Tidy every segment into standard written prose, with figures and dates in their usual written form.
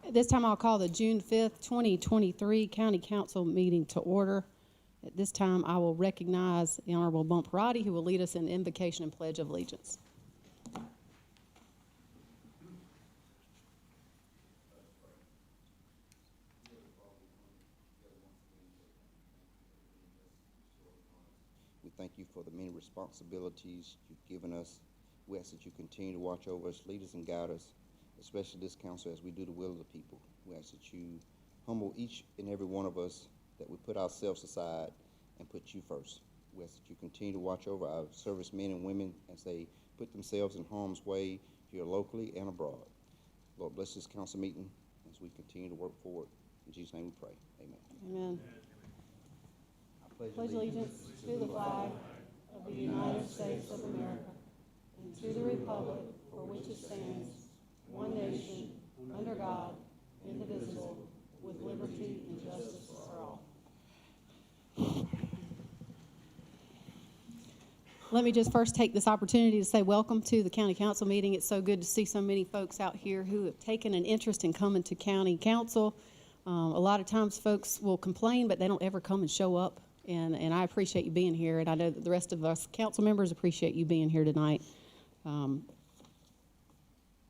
At this time, I'll call the June 5th, 2023 County Council meeting to order. At this time, I will recognize the Honorable Bumparati, who will lead us in the invocation and pledge of allegiance. We thank you for the many responsibilities you've given us. We ask that you continue to watch over us, lead us and guide us, especially this council as we do the will of the people. We ask that you humble each and every one of us, that we put ourselves aside and put you first. We ask that you continue to watch over our servicemen and women as they put themselves in harm's way here locally and abroad. Lord, bless this council meeting as we continue to work forward. In Jesus' name we pray. Amen. Amen. I pledge allegiance to the flag of the United States of America and to the republic for which it stands, one nation, under God, indivisible, with liberty and justice for all. Let me just first take this opportunity to say welcome to the County Council meeting. It's so good to see so many folks out here who have taken an interest in coming to County Council. A lot of times folks will complain, but they don't ever come and show up. And I appreciate you being here, and I know that the rest of us council members appreciate you being here tonight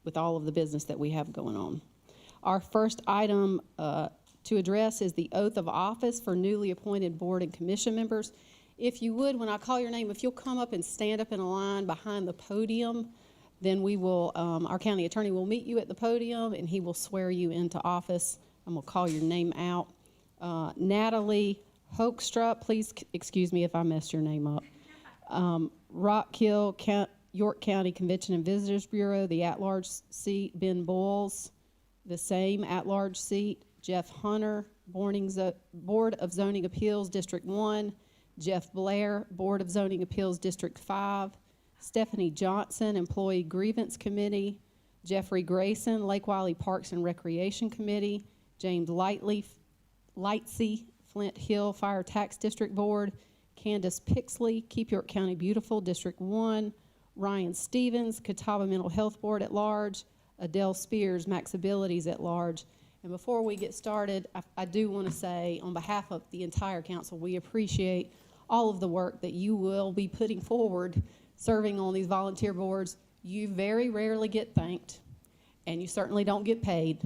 with all of the business that we have going on. Our first item to address is the oath of office for newly appointed board and commission members. If you would, when I call your name, if you'll come up and stand up in a line behind the podium, then we will, our county attorney will meet you at the podium and he will swear you into office. I'm gonna call your name out. Natalie Hoekstra, please excuse me if I messed your name up. Rock Hill, York County Convention and Visitors Bureau, the at-large seat. Ben Bowles, the same at-large seat. Jeff Hunter, Board of Zoning Appeals, District 1. Jeff Blair, Board of Zoning Appeals, District 5. Stephanie Johnson, Employee Grievance Committee. Jeffrey Grayson, Lake Wiley Parks and Recreation Committee. James Lightsey, Flint Hill Fire Tax District Board. Candace Pixley, Keep York County Beautiful, District 1. Ryan Stevens, Catawba Mental Health Board at large. Adele Spears, Max Abilities at large. And before we get started, I do want to say on behalf of the entire council, we appreciate all of the work that you will be putting forward serving on these volunteer boards. You very rarely get thanked, and you certainly don't get paid.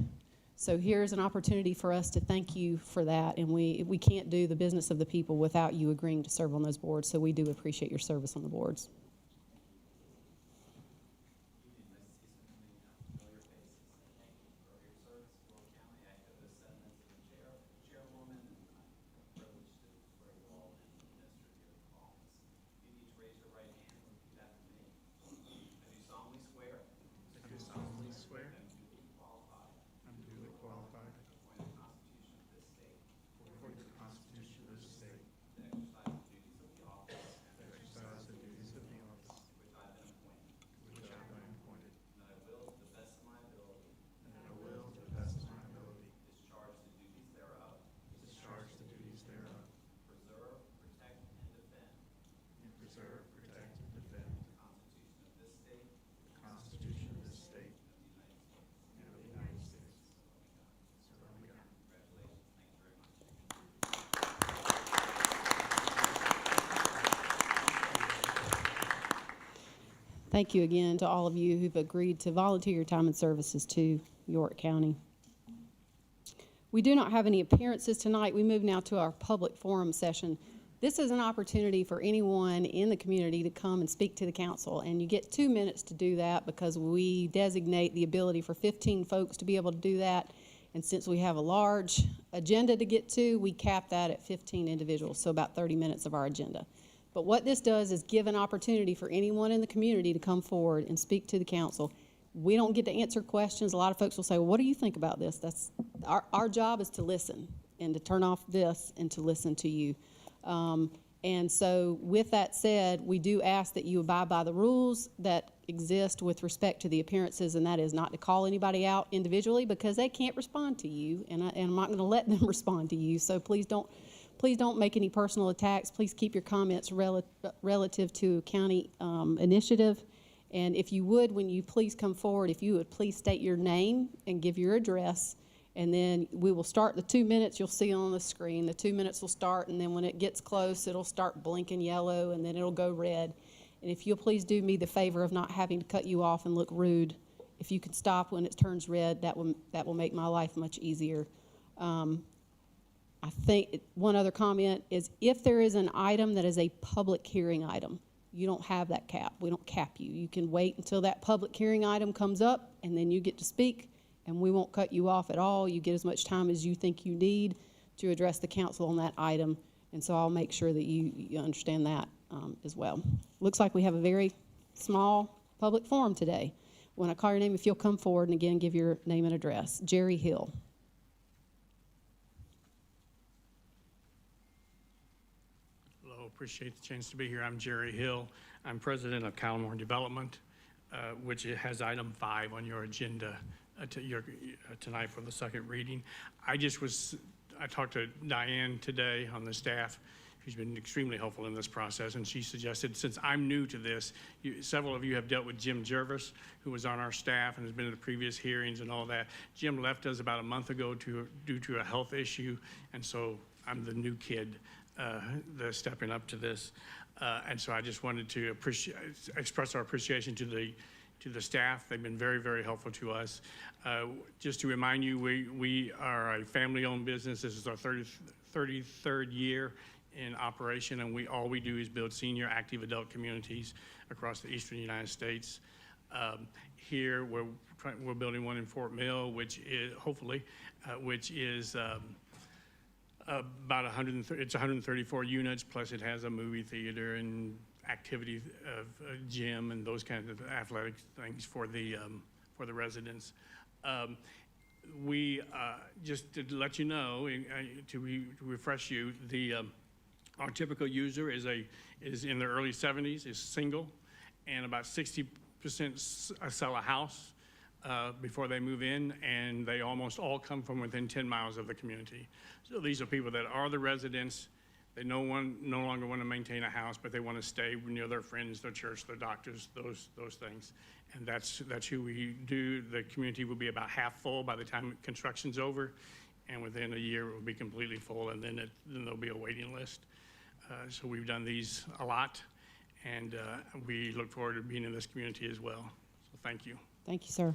So here's an opportunity for us to thank you for that, and we can't do the business of the people without you agreeing to serve on those boards, so we do appreciate your service on the boards. Thank you again to all of you who've agreed to volunteer your time and services to York County. We do not have any appearances tonight. We move now to our public forum session. This is an opportunity for anyone in the community to come and speak to the council, and you get 2 minutes to do that because we designate the ability for 15 folks to be able to do that. And since we have a large agenda to get to, we cap that at 15 individuals, so about 30 minutes of our agenda. But what this does is give an opportunity for anyone in the community to come forward and speak to the council. We don't get to answer questions. A lot of folks will say, well, what do you think about this? That's our job is to listen and to turn off this and to listen to you. And so with that said, we do ask that you abide by the rules that exist with respect to the appearances, and that is not to call anybody out individually because they can't respond to you, and I'm not going to let them respond to you. So please don't make any personal attacks. Please keep your comments relative to county initiative. And if you would, when you please come forward, if you would please state your name and give your address, And then we will start the 2 minutes, you'll see on the screen, the 2 minutes will start, and then when it gets close, it'll start blinking yellow, and then it'll go red. And if you'll please do me the favor of not having to cut you off and look rude, if you could stop when it turns red, that will make my life much easier. I think one other comment is if there is an item that is a public hearing item, you don't have that cap. We don't cap you. You can wait until that public hearing item comes up, and then you get to speak, and we won't cut you off at all. You get as much time as you think you need to address the council on that item, and so I'll make sure that you understand that as well. Looks like we have a very small public forum today. When I call your name, if you'll come forward and again give your name and address. Jerry Hill. Hello, appreciate the chance to be here. I'm Jerry Hill. I'm president of Calamore Development, which has item 5 on your agenda tonight for the second reading. I talked to Diane today on the staff, who's been extremely helpful in this process, and she suggested, since I'm new to this, several of you have dealt with Jim Jervis, who was on our staff and has been at the previous hearings and all that. Jim left us about a month ago due to a health issue, and so I'm the new kid stepping up to this. And so I just wanted to express our appreciation to the staff. They've been very, very helpful to us. Just to remind you, we are a family-owned business. This is our 33rd year in operation, and all we do is build senior active adult communities across the eastern United States. Here, we're building one in Fort Mill, which is hopefully, about 134 units, plus it has a movie theater and activity gym and those kinds of athletic things for the residents. We just to let you know, to refresh you, our typical user is in their early 70s, is single, and about 60% sell a house before they move in, and they almost all come from within 10 miles of the community. So these are people that are the residents. They no longer want to maintain a house, but they want to stay near their friends, their church, their doctors, those things. And that's who we do. The community will be about half full by the time construction's over, and within a year it will be completely full, and then there'll be a waiting list. So we've done these a lot, and we look forward to being in this community as well. So thank you. Thank you, sir.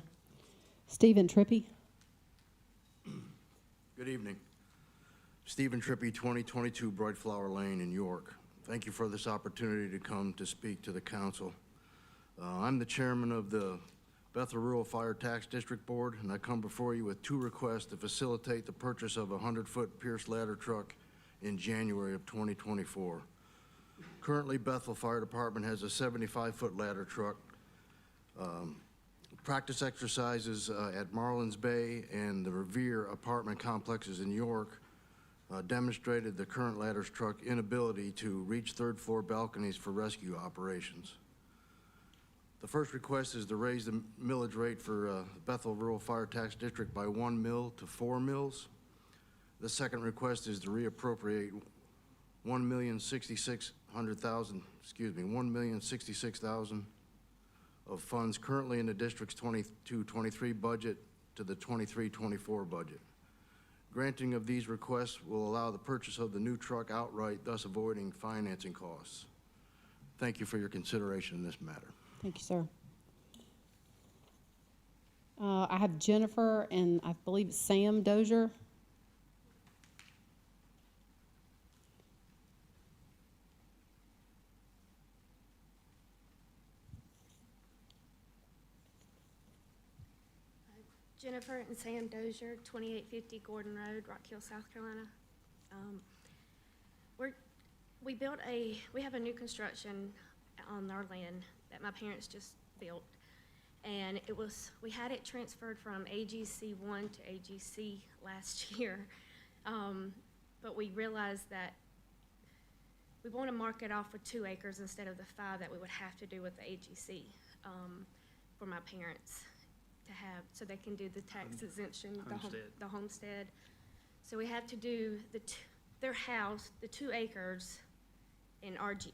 Stephen Trippy. Good evening. Stephen Trippy, 2022 Bright Flower Lane in York. Thank you for this opportunity to come to speak to the council. I'm the chairman of the Bethel Rural Fire Tax District Board, and I come before you with 2 requests to facilitate the purchase of a 100-foot Pierce ladder truck in January of 2024. Currently, Bethel Fire Department has a 75-foot ladder truck. Practice exercises at Marlins Bay and the Revere apartment complexes in York demonstrated the current ladder truck inability to reach third-floor balconies for rescue operations. The first request is to raise the millage rate for Bethel Rural Fire Tax District by 1 mil to 4 mills. The second request is to reappropriate $1,066,000 of funds currently in the district's 22-23 budget to the 23-24 budget. Granting of these requests will allow the purchase of the new truck outright, thus avoiding financing costs. Thank you for your consideration in this matter. Thank you, sir. I have Jennifer and I believe it's Sam Dozier. Jennifer and Sam Dozier, 2850 Gordon Road, Rock Hill, South Carolina. We have a new construction on our land that my parents just built, and we had it transferred from AGC 1 to AGC last year, but we realized that we want to mark it off with 2 acres instead of the 5 that we would have to do with the AGC for my parents to have, so they can do the tax exemption, the homestead. So we have to do their house, the 2 acres in RUD.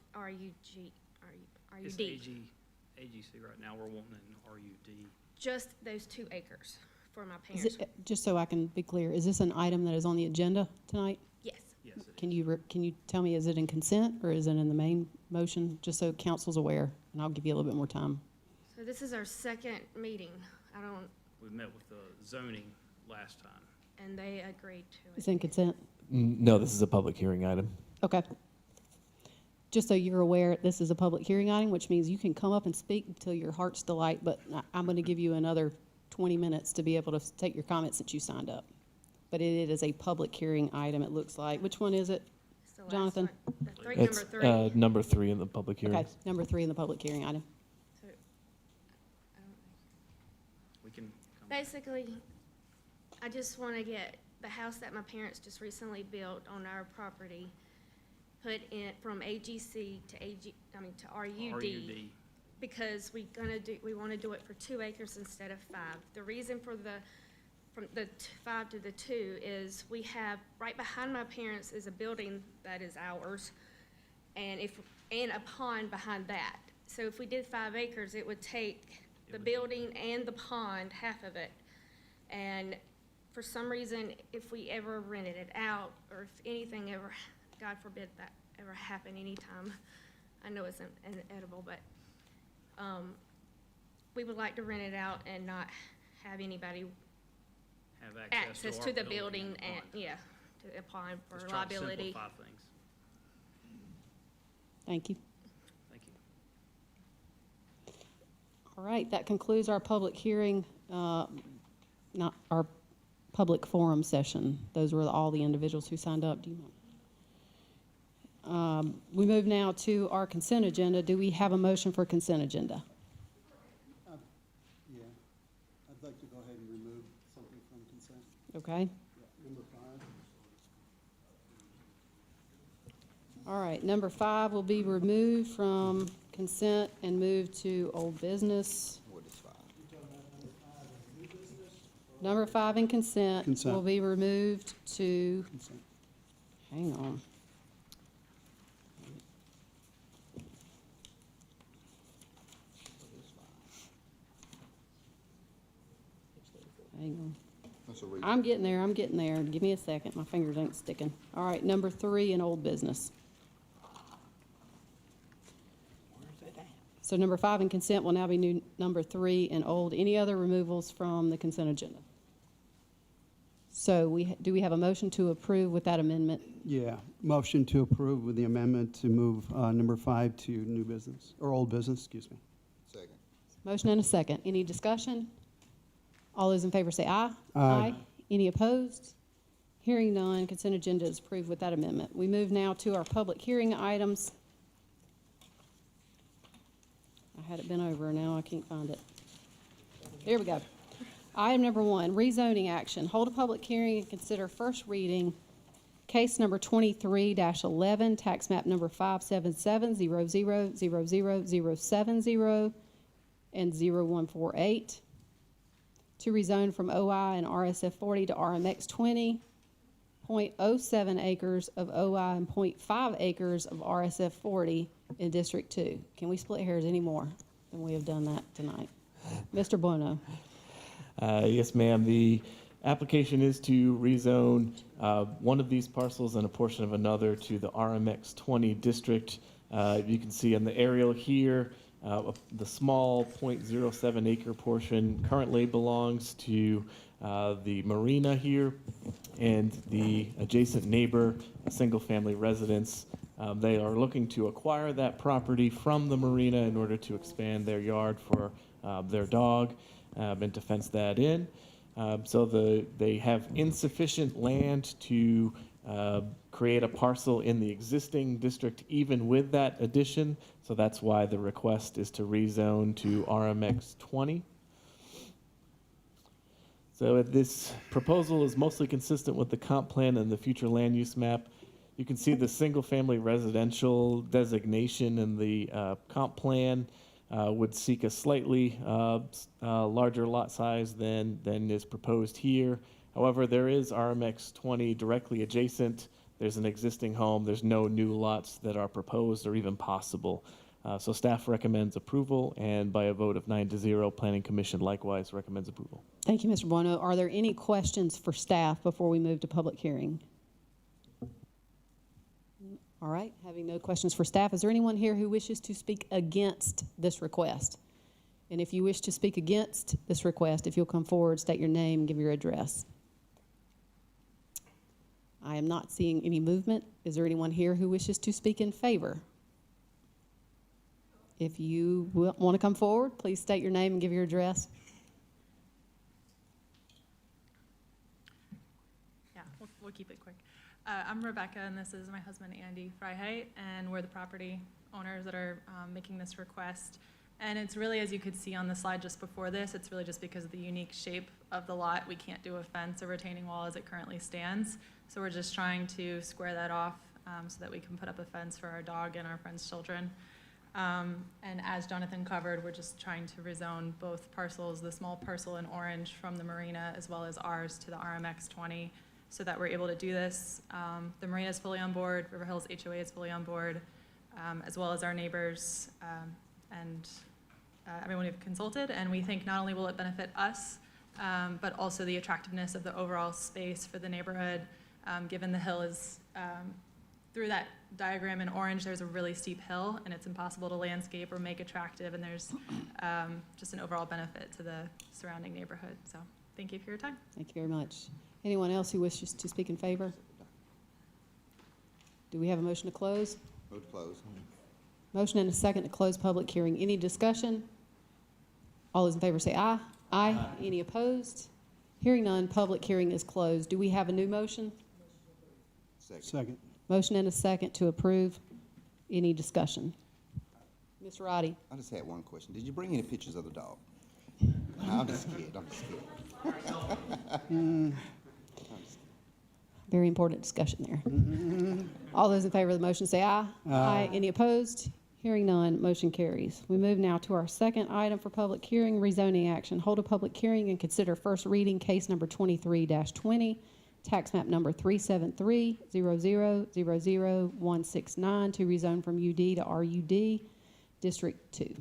It's AGC right now, we're wanting an RUD. Just those 2 acres for my Is parents. it, just so I can be clear, is this an item that is on the agenda tonight? Yes. Yes, it Can you tell me, is it in consent or is it in the main motion? Just so council's aware, and I'll give you a little bit more time. So this is our second meeting. I don't, We met with the zoning last time. and they agreed to It's it. in consent? No, this is a public hearing item. Okay. Just so you're aware, this is a public hearing item, which means you can come up and speak until your heart's delight, but I'm going to give you another 20 minutes to be able to take your comments since you signed up. But it is a public hearing item, it looks like. Which one is it? It's the last Jonathan? one. The three, It's number 3. number 3 in the public hearing. Okay, number 3 in the public hearing item. So, We can come. basically, I just want to get the house that my parents just recently built on our property put in from AGC to to RUD. Because we want to do it for 2 acres instead of 5. The reason for from the 5 to the 2 is we have, right behind my parents is a building that is ours, and a pond behind that. So if we did 5 acres, it would take the building and the pond, half of it. And for some reason, if we ever rented it out, or if anything ever, God forbid that ever happen anytime, I know it's inedible, but we would like to rent it out and not have anybody Have access our to the building and and, pond. yeah, to apply for Just try to liability. simplify things. Thank you. Thank you. All right, that concludes our public hearing, not our public forum session. Those were all the individuals who signed up. Do you want? We move now to our consent agenda. Do we have a motion for consent agenda? Yeah, I'd like to go ahead and remove something from consent. Okay. Number 5. All right, number 5 will be removed from consent and moved to old business. What is 5? Number 5 in consent Consent. will be removed to, Consent. hang on. Hang on. That's a reason. I'm getting there. Give me a second. My fingers ain't sticking. All right, number 3 in old business. So number 5 in consent will now be number 3 in old. Any other removals from the consent agenda? So do we have a motion to approve with that amendment? Yeah, motion to approve with the amendment to move number 5 to new business, or old business, excuse me. Second. Motion and a second. Any discussion? All those in favor say aye. Aye. Any opposed? Hearing none, consent agenda is approved with that amendment. We move now to our public hearing items. I had it been over, now I can't find it. Here we go. Item number 1, rezoning action. Hold a public hearing and consider first reading case number 23-11, tax map number 57700000070 and 0148, to rezone from OI and RSF 40 to RMX 20, 0.07 acres of OI and 0.5 acres of RSF 40 in District 2. Can we split hairs any more than we have done that tonight? Mr. Buono. Yes, ma'am. The application is to rezone one of these parcels and a portion of another to the RMX 20 district. You can see on the aerial here, the small 0.07 acre portion currently belongs to the marina here, and the adjacent neighbor, a single-family residence. They are looking to acquire that property from the marina in order to expand their yard for their dog and to fence that in. So they have insufficient land to create a parcel in the existing district even with that addition. So that's why the request is to rezone to RMX 20. So this proposal is mostly consistent with the comp plan and the future land use map. You can see the single-family residential designation in the comp plan would seek a slightly larger lot size than is proposed here. However, there is RMX 20 directly adjacent. There's an existing home. There's no new lots that are proposed or even possible. So staff recommends approval, and by a vote of 9-0, Planning Commission likewise recommends approval. Thank you, Mr. Bueno. Are there any questions for staff before we move to public hearing? All right, having no questions for staff, is there anyone here who wishes to speak against this request? And if you wish to speak against this request, if you'll come forward, state your name, and give your address. I am not seeing any movement. Is there anyone here who wishes to speak in favor? If you want to come forward, please state your name and give your address. Yeah, we'll keep it quick. I'm Rebecca, and this is my husband, Andy Freiheit, and we're the property owners that are making this request. And it's really, as you could see on the slide just before this, it's really just because of the unique shape of the lot. We can't do a fence or retaining wall as it currently stands. So we're just trying to square that off so that we can put up a fence for our dog and our friends' children. And as Jonathan covered, we're just trying to rezone both parcels, the small parcel in orange from the marina as well as ours to the RMX 20, so that we're able to do this. The marina is fully on board, River Hills HOA is fully on board, as well as our neighbors and everyone we've consulted. And we think not only will it benefit us, but also the attractiveness of the overall space for the neighborhood, given the hill is, through that diagram in orange, there's a really steep hill, and it's impossible to landscape or make attractive, and there's just an overall benefit to the surrounding neighborhood. So thank you for your time. Thank you very much. Anyone else who wishes to speak in favor? Do we have a motion to close? Move to close. Motion and a second to close public hearing. Any discussion? All those in favor say aye. Aye. Any opposed? Hearing none, public hearing is closed. Do we have a new motion? Second. Motion and a second to approve. Any discussion? Ms. Roddy? I just had one question. Did you bring any pictures of the dog? I'm just kidding. I'm just kidding. Very important discussion there. All those in favor of the motion say aye. Aye. Any opposed? Hearing none, motion carries. We move now to our second item for public hearing, rezoning action. Hold a public hearing and consider first reading case number 23-20, tax map number 373-0000-169 to rezone from UD to RUD, District 2.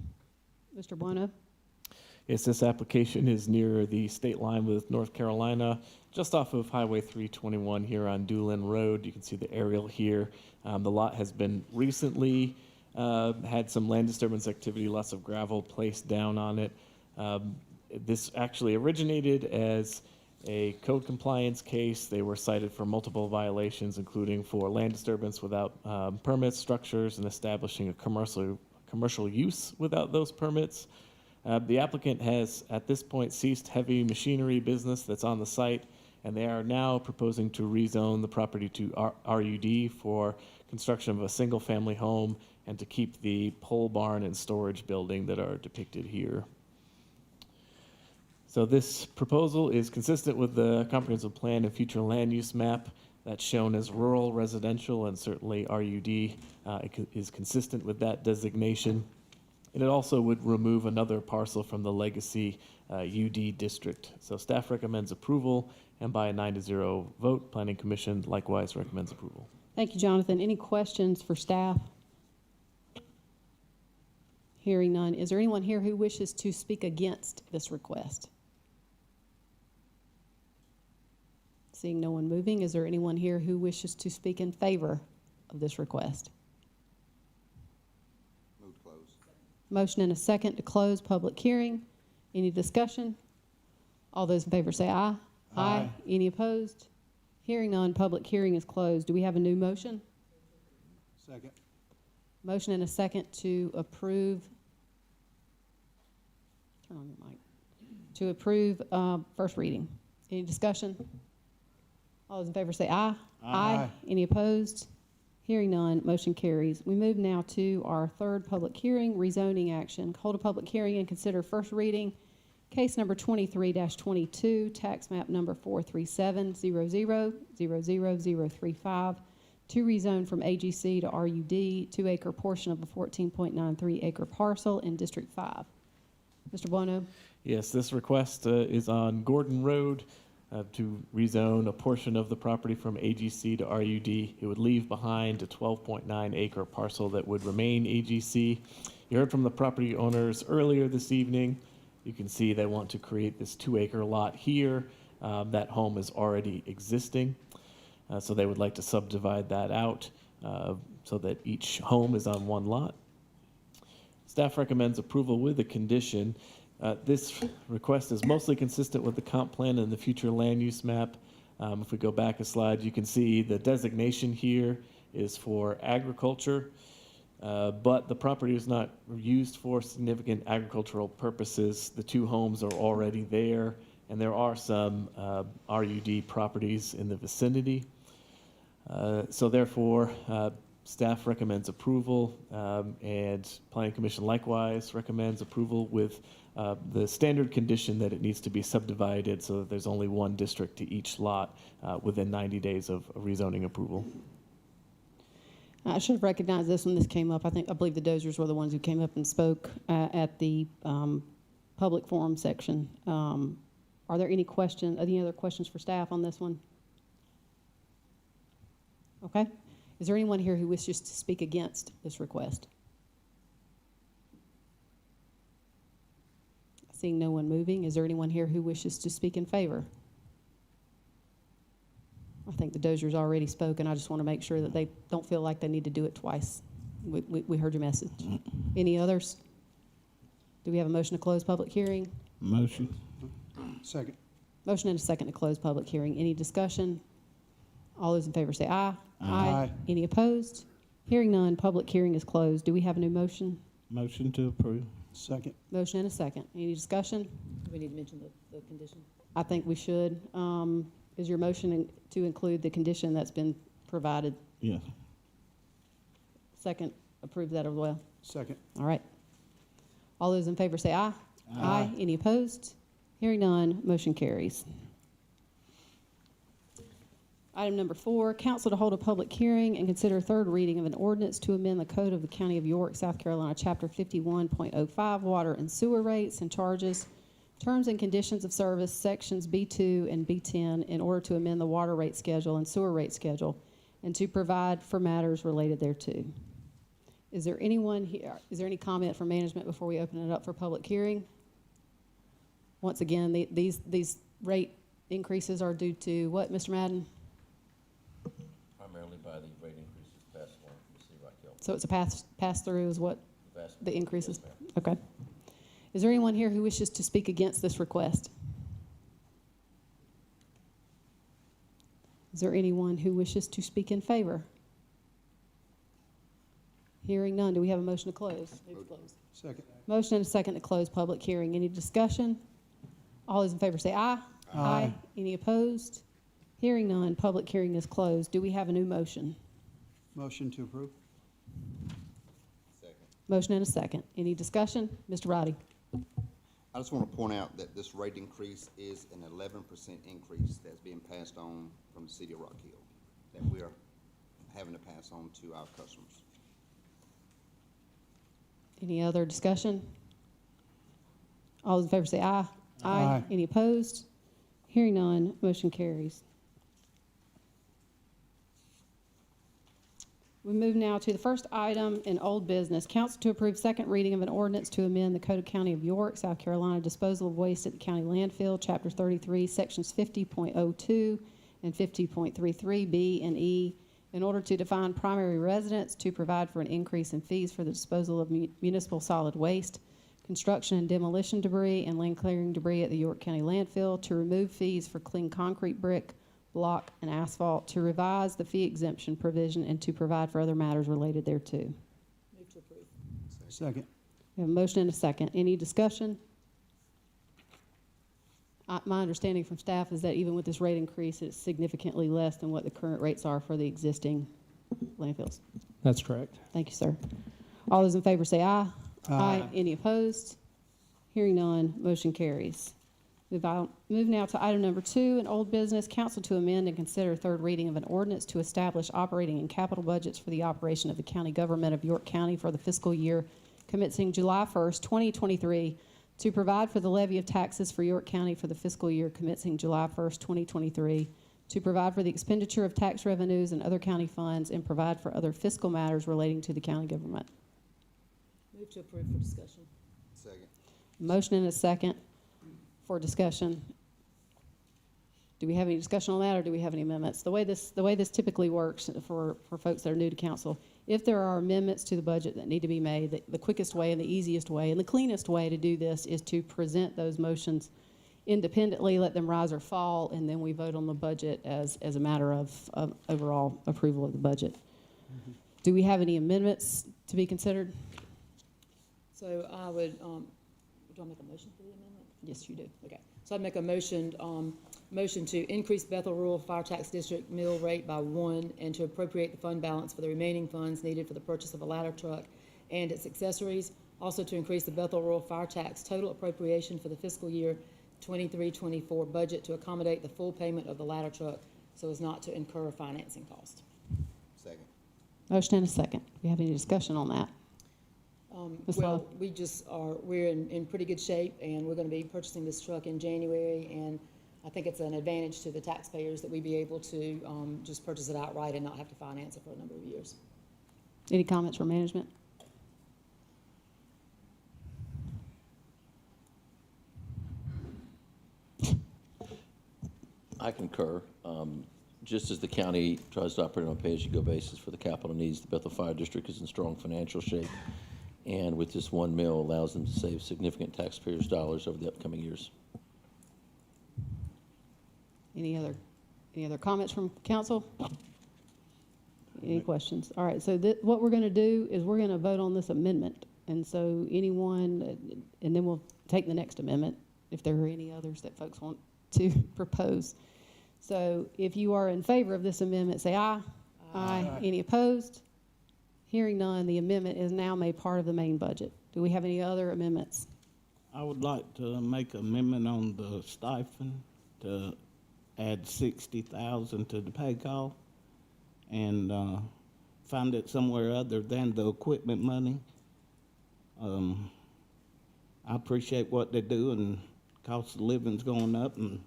Mr. Bueno? Yes, this application is near the state line with North Carolina, just off of Highway 321 here on Doolin Road. You can see the aerial here. The lot has been recently had some land disturbance activity, lots of gravel placed down on it. This actually originated as a code compliance case. They were cited for multiple violations, including for land disturbance without permits, structures, and establishing a commercial use without those permits. The applicant has, at this point, ceased heavy machinery business that's on the site, and they are now proposing to rezone the property to RUD for construction of a single-family home and to keep the pole barn and storage building that are depicted here. So this proposal is consistent with the comprehensive plan and future land use map that's shown as rural residential, and certainly RUD is consistent with that designation. And it also would remove another parcel from the legacy UD district. So staff recommends approval, and by a 9-0 vote, Planning Commission likewise recommends approval. Thank you, Jonathan. Any questions for staff? Hearing none. Is there anyone here who wishes to speak against this request? Seeing no one moving, is there anyone here who wishes to speak in favor of this request? Move to close. Motion and a second to close public hearing. Any discussion? All those in favor say aye. Aye. Any opposed? Hearing none, public hearing is closed. Do we have a new motion? Second. Motion and a second to approve. Turn on your mic. To approve first reading. Any discussion? All those in favor say aye. Aye. Any opposed? Hearing none, motion carries. We move now to our third public hearing, rezoning action. Hold a public hearing and consider first reading, case number 23-22, tax map number 437-00-00035, to rezone from AGC to RUD, 2-acre portion of a 14.93-acre parcel in District 5. Mr. Bueno? Yes, this request is on Gordon Road. to rezone a portion of the property from AGC to RUD. It would leave behind a 12.9 acre parcel that would remain AGC. You heard from the property owners earlier this evening. You can see they want to create this 2 acre lot here. That home is already existing. So they would like to subdivide that out so that each home is on one lot. Staff recommends approval with a condition. This request is mostly consistent with the comp plan and the future land use map. If we go back a slide, you can see the designation here is for agriculture, but the property is not used for significant agricultural purposes. The 2 homes are already there, and there are some RUD properties in the vicinity. So therefore, staff recommends approval, and Planning Commission likewise recommends approval with the standard condition that it needs to be subdivided so that there's only one district to each lot within 90 days of rezoning approval. I should have recognized this when this came up. I believe the Dozers were the ones who came up and spoke at the public forum section. Are there any other questions for staff on this one? Okay. Is there anyone here who wishes to speak against this request? Seeing no one moving, is there anyone here who wishes to speak in favor? I think the Dozers already spoke, and I just want to make sure that they don't feel like they need to do it twice. We heard your message. Any others? Do we have a motion to close public hearing? Motion. Second. Motion and a second to close public hearing. Any discussion? All those in favor say aye. Aye. Any opposed? Hearing none, public hearing is closed. Do we have a new motion? Motion to approve. Second. Motion and a second. Any discussion? Do we need to mention the condition? I think we should. Is your motion to include the condition that's been provided? Yes. Second, approve that as well. Second. All right. All those in favor say aye. Aye. Any opposed? Hearing none, motion carries. Item number 4, council to hold a public hearing and consider third reading of an ordinance to amend the code of the County of York, South Carolina, Chapter 51.05, Water and Sewer Rates and Charges, Terms and Conditions of Service, Sections B2 and B10, in order to amend the water rate schedule and sewer rate schedule, and to provide for matters related thereto. Is there anyone here? Is there any comment from management before we open it up for public hearing? Once again, these rate increases are due to what, Mr. Madden? Primarily by the rate increases passed along from the city of Rock Hill. So it's a pass-through is what the increases? Yes, ma'am. Okay. Is there anyone here who wishes to speak against this request? Is there anyone who wishes to speak in favor? Hearing none, do we have a motion to close? Move to close. Second. Motion and a second to close public hearing. Any discussion? All those in favor say aye. Aye. Any opposed? Hearing none, public hearing is closed. Do we have a new motion? Motion to approve. Second. Motion and a second. Any discussion? Mr. Roddy? I just want to point out that this rate increase is an 11% increase that's being passed on from the city of Rock Hill that we are having to pass on to our customers. Any other discussion? All those in favor say aye. Aye. Any opposed? Hearing none, motion carries. We move now to the first item in old business. Council to approve second reading of an ordinance to amend the Code of County of York, South Carolina, disposal of waste at the county landfill, Chapter 33, Sections 50.02 and 50.33B and E, in order to define primary residence, to provide for an increase in fees for the disposal of municipal solid waste, construction and demolition debris, and land clearing debris at the York County landfill, to remove fees for clean concrete, brick, block, and asphalt, to revise the fee exemption provision, and to provide for other matters related thereto. Move to approve. Second. We have a motion and a second. Any discussion? My understanding from staff is that even with this rate increase, it's significantly less than what the current rates are for the existing landfills. That's correct. Thank you, sir. All those in favor say aye. Aye. Any opposed? Hearing none, motion carries. Move now to item number 2, in old business. Council to amend and consider third reading of an ordinance to establish operating and capital budgets for the operation of the county government of York County for the fiscal year commencing July 1st, 2023 to provide for the levy of taxes for York County for the fiscal year commencing July 1st, 2023, to provide for the expenditure of tax revenues and other county funds, and provide for other fiscal matters relating to the county government. Move to approve for discussion. Second. Motion and a second for discussion. Do we have any discussion on that, or do we have any amendments? The way this typically works for folks that are new to council, if there are amendments to the budget that need to be made, the quickest way and the easiest way and the cleanest way to do this is to present those motions independently, let them rise or fall, and then we vote on the budget as a matter of overall approval of the budget. Do we have any amendments to be considered? So I would, do I make a motion for the amendment? Yes, you do. Okay, so I'd make a motion, motion to increase Bethel Rural Fire Tax District mill rate by 1 and to appropriate the fund balance for the remaining funds needed for the purchase of a ladder truck and its accessories. Also to increase the Bethel Rural Fire Tax total appropriation for the fiscal year 23-24 budget to accommodate the full payment of the ladder truck so as not to incur financing cost. Second. Motion and a second. Do we have any discussion on that? Ms. Well, Love? we just are, we're in pretty good shape, and we're gonna be purchasing this truck in January, and I think it's an advantage to the taxpayers that we be able to just purchase it outright and not have to finance it for a number of years. Any comments from management? I concur. Just as the county tries to operate on a pay-as-you-go basis for the capital needs, the Bethel Fire District is in strong financial shape, and with this 1 mill allows them to save significant taxpayers' dollars over the upcoming years. Any other comments from council? Any questions? All right, so what we're gonna do is we're gonna vote on this amendment. And so anyone, and then we'll take the next amendment if there are any others that folks want to propose. So if you are in favor of this amendment, say aye. Aye. Any opposed? Hearing none, the amendment is now made part of the main budget. Do we have any other amendments? I would like to make an amendment on the stipend to add 60,000 to the pay call and find it somewhere other than the equipment money. I appreciate what they do, and cost of living's going up, and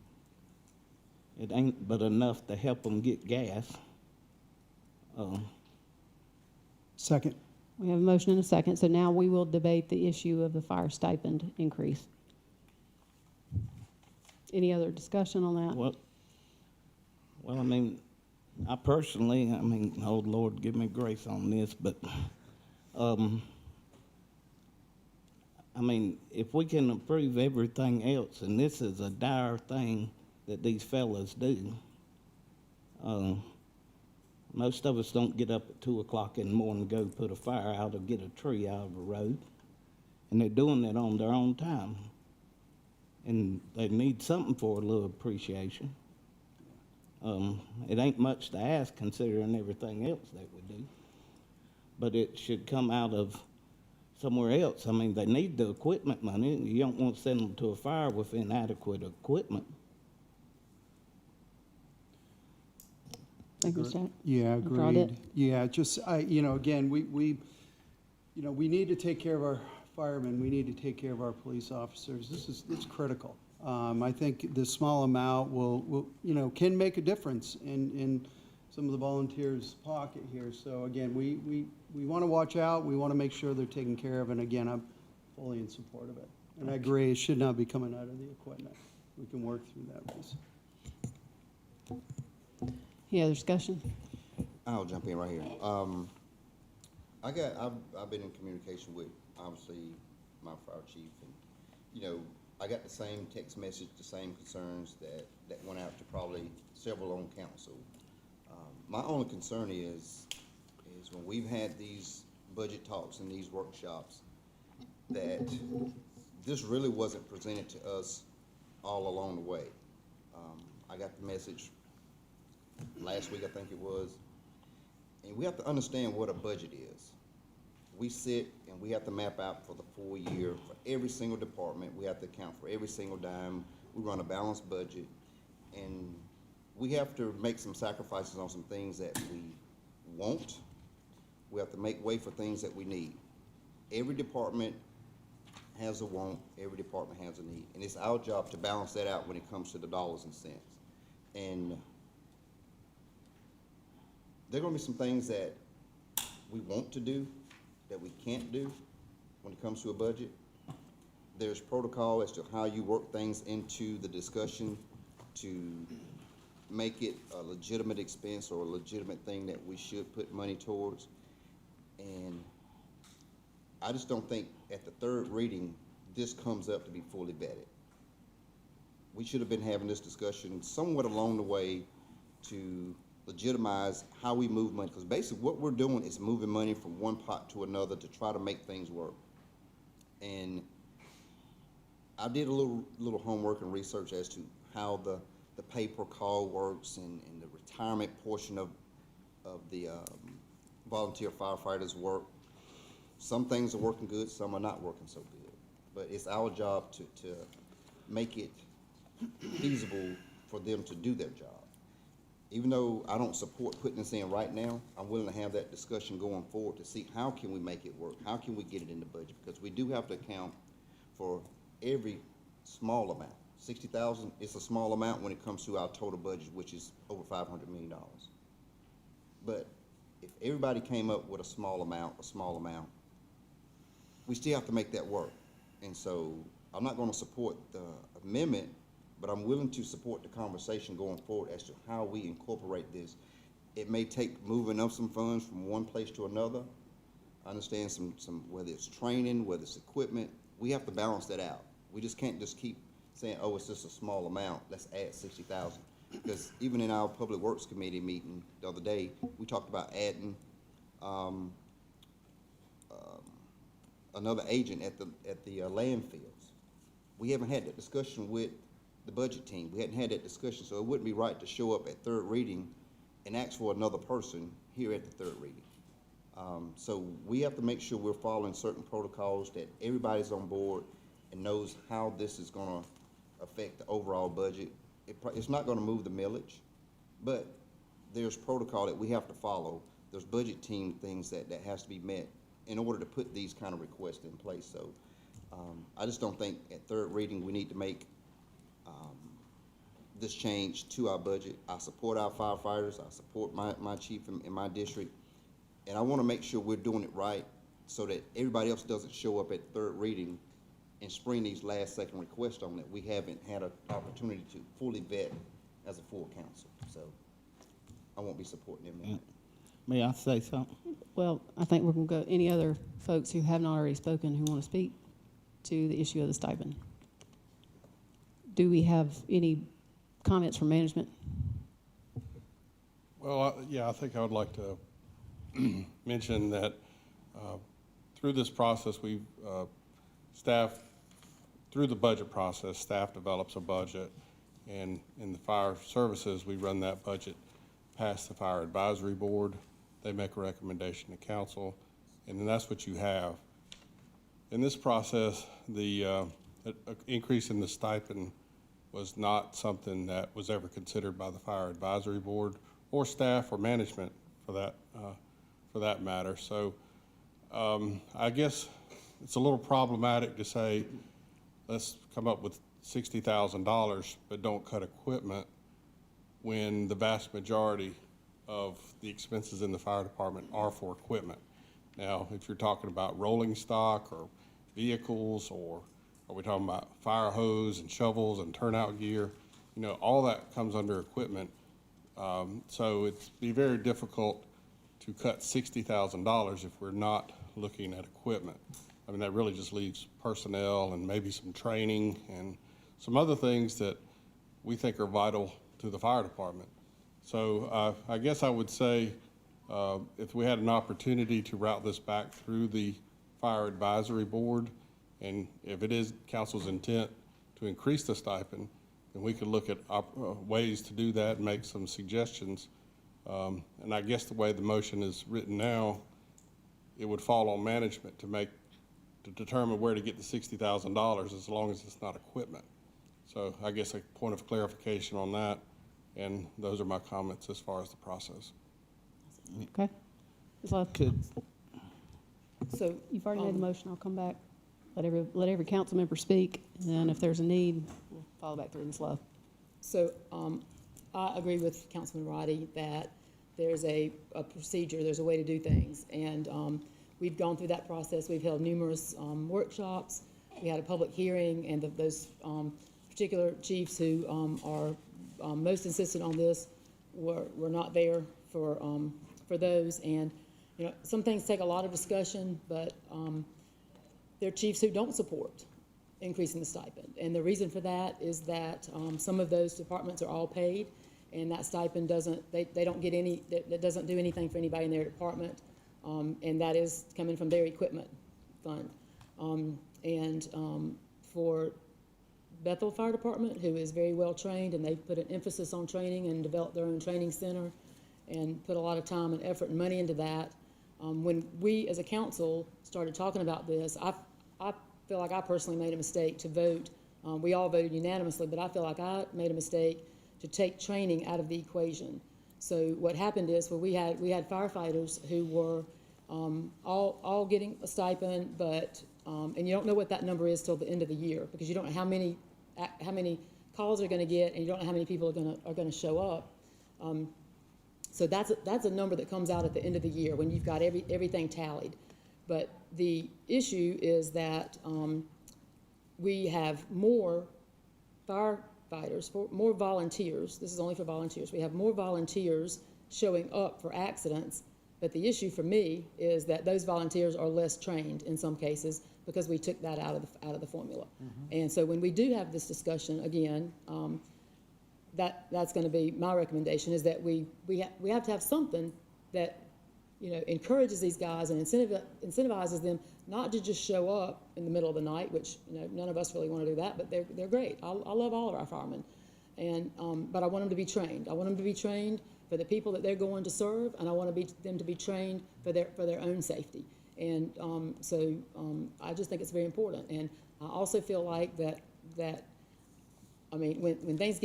it ain't but enough to help them get gas. Second. We have a motion and a second, so now we will debate the issue of the fire stipend increase. Any other discussion on that? Well, I mean, I personally, oh Lord, give me grace on this, but, I mean, if we can approve everything else, and this is a dire thing that these fellas do, most of us don't get up at 2 o'clock in the morning to go put a fire out or get a tree out of the road, and they're doing it on their own time, and they need something for a little appreciation. It ain't much to ask considering everything else that we do, but it should come out of somewhere else. I mean, they need the equipment money. You don't want to send them to a fire with inadequate equipment. Thank you, Mr. Jack. Yeah, Claudette? agreed. Yeah, just, again, we need to take care of our firemen. We need to take care of our police officers. It's critical. I think this small amount will can make a difference in some of the volunteers' pocket here. So again, we want to watch out. We want to make sure they're taken care of. And again, I'm fully in support of it. And I agree, it should not be coming out of the equipment. We can work through that piece. Any other discussion? I'll jump in right here. I've been in communication with, obviously, my fire chief, and, I got the same text message, the same concerns that went out to probably several on council. My only concern is when we've had these budget talks and these workshops, that this really wasn't presented to us all along the way. I got the message last week, I think it was, and we have to understand what a budget is. We sit and we have to map out for the full year for every single department. We have to account for every single dime. We run a balanced budget, and we have to make some sacrifices on some things that we want. We have to make way for things that we need. Every department has a want, every department has a need. And it's our job to balance that out when it comes to the dollars and cents. And there are gonna be some things that we want to do that we can't do when it comes to a budget. There's protocol as to how you work things into the discussion to make it a legitimate expense or a legitimate thing that we should put money towards. And I just don't think at the third reading, this comes up to be fully vetted. We should have been having this discussion somewhat along the way to legitimize how we move money, because basically what we're doing is moving money from one pot to another to try to make things work. And I did a little homework and research as to how the pay per call works and the retirement portion of the volunteer firefighters work. Some things are working good, some are not working so good. But it's our job to make it feasible for them to do their job. Even though I don't support putting this in right now, I'm willing to have that discussion going forward to see how can we make it work? How can we get it in the budget? Because we do have to account for every small amount. 60,000 is a small amount when it comes to our total budget, which is over $500 million. But if everybody came up with a small amount, we still have to make that work. And so I'm not going to support the amendment, but I'm willing to support the conversation going forward as to how we incorporate this. It may take moving up some funds from one place to another. I understand some whether it's training, whether it's equipment, we have to balance that out. We just can't just keep saying, oh, it's just a small amount, let's add 60,000. Because even in our Public Works Committee meeting the other day, we talked about adding another agent at the landfills. We haven't had that discussion with the budget team. We hadn't had that discussion, so it wouldn't be right to show up at third reading and ask for another person here at the third reading. So we have to make sure we're following certain protocols, that everybody's on board and knows how this is going to affect the overall budget. It's not going to move the millage, but there's protocol that we have to follow. There's budget team things that has to be met in order to put these kind of requests in place. So I just don't think at third reading we need to make this change to our budget. I support our firefighters. I support my chief in my district. And I want to make sure we're doing it right so that everybody else doesn't show up at third reading and spring these last-second requests on that we haven't had an opportunity to fully vet as a full council. So I won't be supporting them. May I say something? Well, I think we're going to go, any other folks who haven't already spoken who want to speak to the issue of the stipend? Do we have any comments from management? Well, yeah, I think I would like to mention that through this process, we've through the budget process, staff develops a budget, and in the fire services, we run that budget past the fire advisory board. They make a recommendation to council, and then that's what you have. In this process, the increase in the stipend was not something that was ever considered by the fire advisory board or staff or management for that matter. So I guess it's a little problematic to say, let's come up with $60,000, but don't cut equipment when the vast majority of the expenses in the fire department are for equipment. Now, if you're talking about rolling stock or vehicles, or are we talking about fire hose and shovels and turnout gear, you know, all that comes under equipment. So it'd be very difficult to cut $60,000 if we're not looking at equipment. I mean, that really just leaves personnel and maybe some training and some other things that we think are vital to the fire department. So I guess I would say if we had an opportunity to route this back through the fire advisory board, and if it is council's intent to increase the stipend, then we could look at ways to do that and make some suggestions. And I guess the way the motion is written now, it would fall on management to determine where to get the $60,000 as long as it's not equipment. So I guess a point of clarification on that, and those are my comments as far as the process. Okay. Ms. Love? Could, So you've already made the motion, I'll come back. let every council member speak, and if there's a need, we'll follow back through Ms. Love. So, I agree with Councilman Roddy that there's a procedure, there's a way to do things. And, we've gone through that process. We've held numerous, workshops. We had a public hearing, and those, particular chiefs who, are, most insistent on this were not there for those. And, you know, some things take a lot of discussion, but, there are chiefs who don't support increasing the stipend. And the reason for that is that some of those departments are all paid, and that stipend doesn't, they don't get any, that doesn't do anything for anybody in their department, and that is coming from their equipment fund. For Bethel Fire Department, who is very well trained, and they've put an emphasis on training and developed their own training center and put a lot of time and effort and money into that. When we as a council started talking about this, I feel like I personally made a mistake to vote. We all voted unanimously, but I feel like I made a mistake to take training out of the equation. So what happened is, well, we had firefighters who were all getting a stipend, but and you don't know what that number is till the end of the year, because you don't know how many calls they're going to get, and you don't know how many people are going to show up. So that's a number that comes out at the end of the year when you've got everything tallied. But the issue is that we have more firefighters, more volunteers. This is only for volunteers. We have more volunteers showing up for accidents. But the issue for me is that those volunteers are less trained in some cases because we took that out of the formula. Mm-hmm. And so when we do have this discussion again, that's going to be my recommendation, is that we have to have something that, you know, encourages these guys and incentivizes them not to just show up in the middle of the night, which, you know, none of us really want to do that, but they're great. I love all of our firemen, and but I want them to be trained. I want them to be trained for the people that they're going to serve, and I want them to be trained for their own safety. And I just think it's very important. And I also feel like that I mean, when things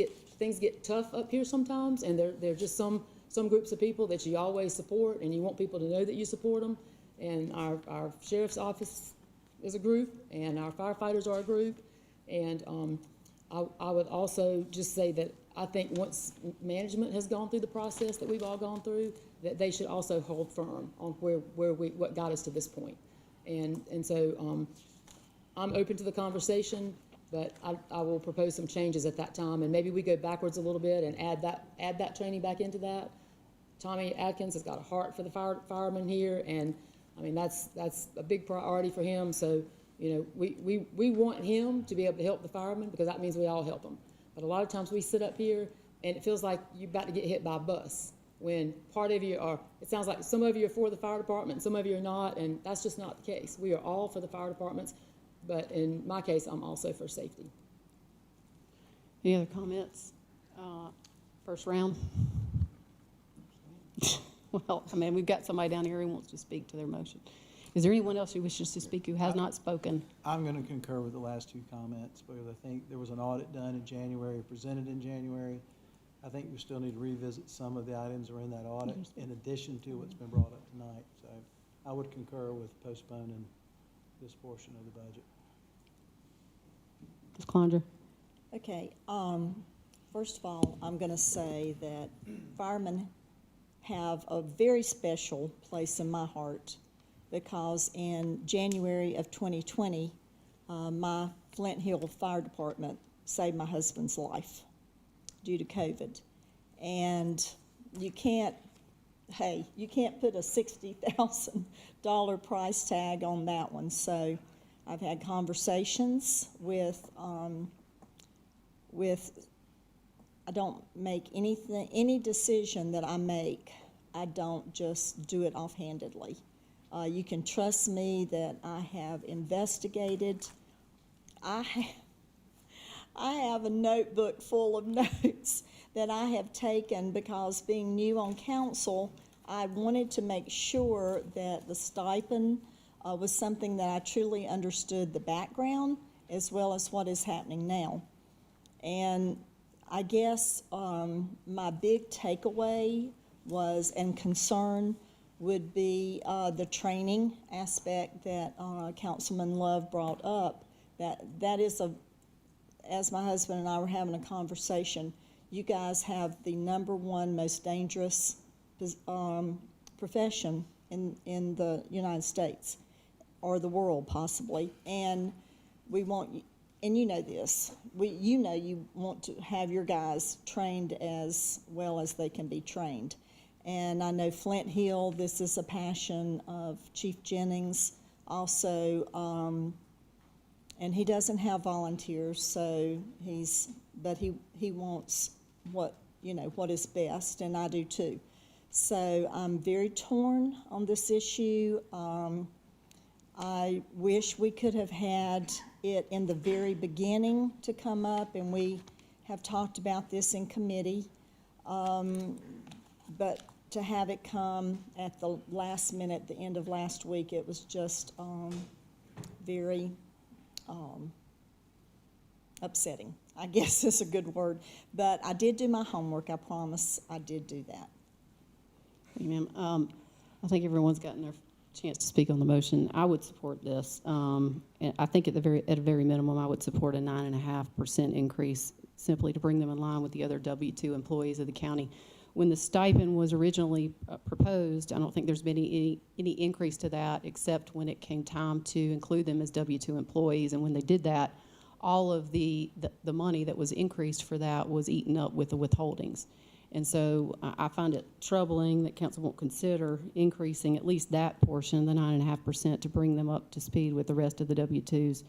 get tough up here sometimes, and there are just some groups of people that you always support, and you want people to know that you support them. And our sheriff's office is a group, and our firefighters are a group. And I would also just say that I think once management has gone through the process that we've all gone through, that they should also hold firm on what got us to this point. And so I'm open to the conversation, but I will propose some changes at that time, and maybe we go backwards a little bit and add that training back into that. Tommy Atkins has got a heart for the firemen here, and I mean that's a big priority for him. So, you know, we want him to be able to help the firemen, because that means we all help them. But a lot of times we sit up here and it feels like you're about to get hit by a bus, when part of you are, it sounds like some of you are for the fire department, some of you are not, and that's just not the case. We are all for the fire departments, but in my case, I'm also for safety. Any other comments? First round? Well, I mean, we've got somebody down here who wants to speak to their motion. Is there anyone else who wishes to speak who has not spoken? I'm going to concur with the last two comments, because I think there was an audit done in January, presented in January. I think we still need to revisit some of the items that are in that audit, in addition to what's been brought up tonight. So I would concur with postponing this portion of the budget. Ms. Cloninger? Okay, first of all, I'm going to say that firemen have a very special place in my heart, because in January of 2020, my Flint Hill Fire Department saved my husband's life due to COVID. And you can't put a $60,000 price tag on that one. So I've had conversations with I don't make any decision that I make, I don't just do it offhandedly. You can trust me that I have investigated. I have a notebook full of notes that I have taken, because being new on council, I wanted to make sure that the stipend was something that I truly understood the background as well as what is happening now. And I guess my big takeaway and concern would be the training aspect that Councilman Love brought up. That is as my husband and I were having a conversation, you guys have the #1 most dangerous profession in the United States, or the world possibly, and we want, and you know this, you want to have your guys trained as well as they can be trained. And I know Flint Hill, this is a passion of Chief Jennings also, and he doesn't have volunteers, so but he wants what is best, and I do too. So I'm very torn on this issue. I wish we could have had it in the very beginning to come up, and we have talked about this in committee. But to have it come at the last minute, the end of last week, it was just very upsetting, I guess is a good word. But I did do my homework, I promise I did do that. Thank you, ma'am. I think everyone's gotten their chance to speak on the motion. I would support this. And I think at a very minimum, I would support a 9.5% increase simply to bring them in line with the other W-2 employees of the county. When the stipend was originally proposed, I don't think there's been any increase to that except when it came time to include them as W-2 employees. And when they did that, all of the money that was increased for that was eaten up with the withholdings. And so I find it troubling that council won't consider increasing at least that portion, the 9.5%, to bring them up to speed with the rest of the W-2s.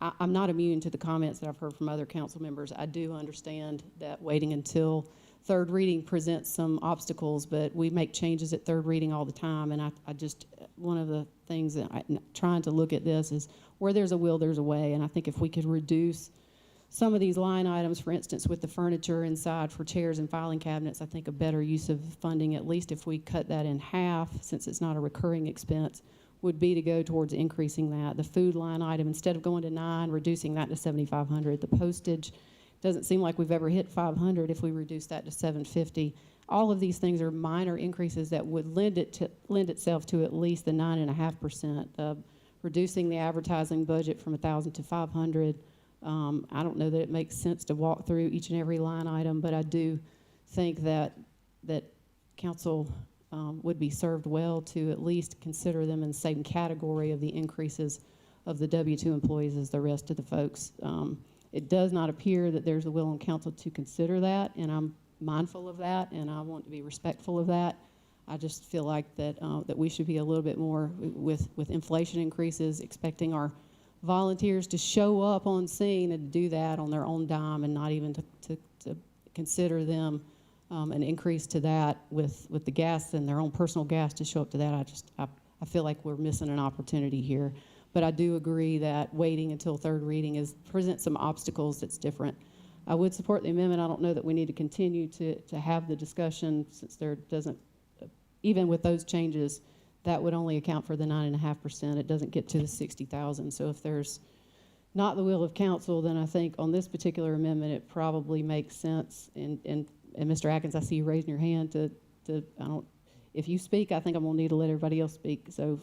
I'm not immune to the comments that I've heard from other council members. I do understand that waiting until third reading presents some obstacles, but we make changes at third reading all the time. And I just, one of the things that I'm trying to look at this is where there's a will, there's a way. And I think if we could reduce some of these line items, for instance, with the furniture inside for chairs and filing cabinets, I think a better use of funding, at least if we cut that in half, since it's not a recurring expense, would be to go towards increasing that. The food line item, instead of going to 9, reducing that to 7,500. The postage, doesn't seem like we've ever hit 500 if we reduce that to 750. All of these things are minor increases that would lend itself to at least the 9.5%. Reducing the advertising budget from 1,000 to 500. I don't know that it makes sense to walk through each and every line item, but I do think that council would be served well to at least consider them in the same category of the increases of the W-2 employees as the rest of the folks. It does not appear that there's a will on council to consider that, and I'm mindful of that, and I want to be respectful of that. I just feel like that we should be a little bit more with inflation increases, expecting our volunteers to show up on scene and do that on their own dime, and not even to consider them an increase to that with the gas and their own personal gas to show up to that. I feel like we're missing an opportunity here. But I do agree that waiting until third reading presents some obstacles that's different. I would support the amendment. I don't know that we need to continue to have the discussion, since there doesn't, even with those changes, that would only account for the 9.5%. It doesn't get to the 60,000. So if there's not the will of council, then I think on this particular amendment, it probably makes sense. And Mr. Atkins, I see you raising your hand if you speak, I think I'm gonna need to let everybody else speak. So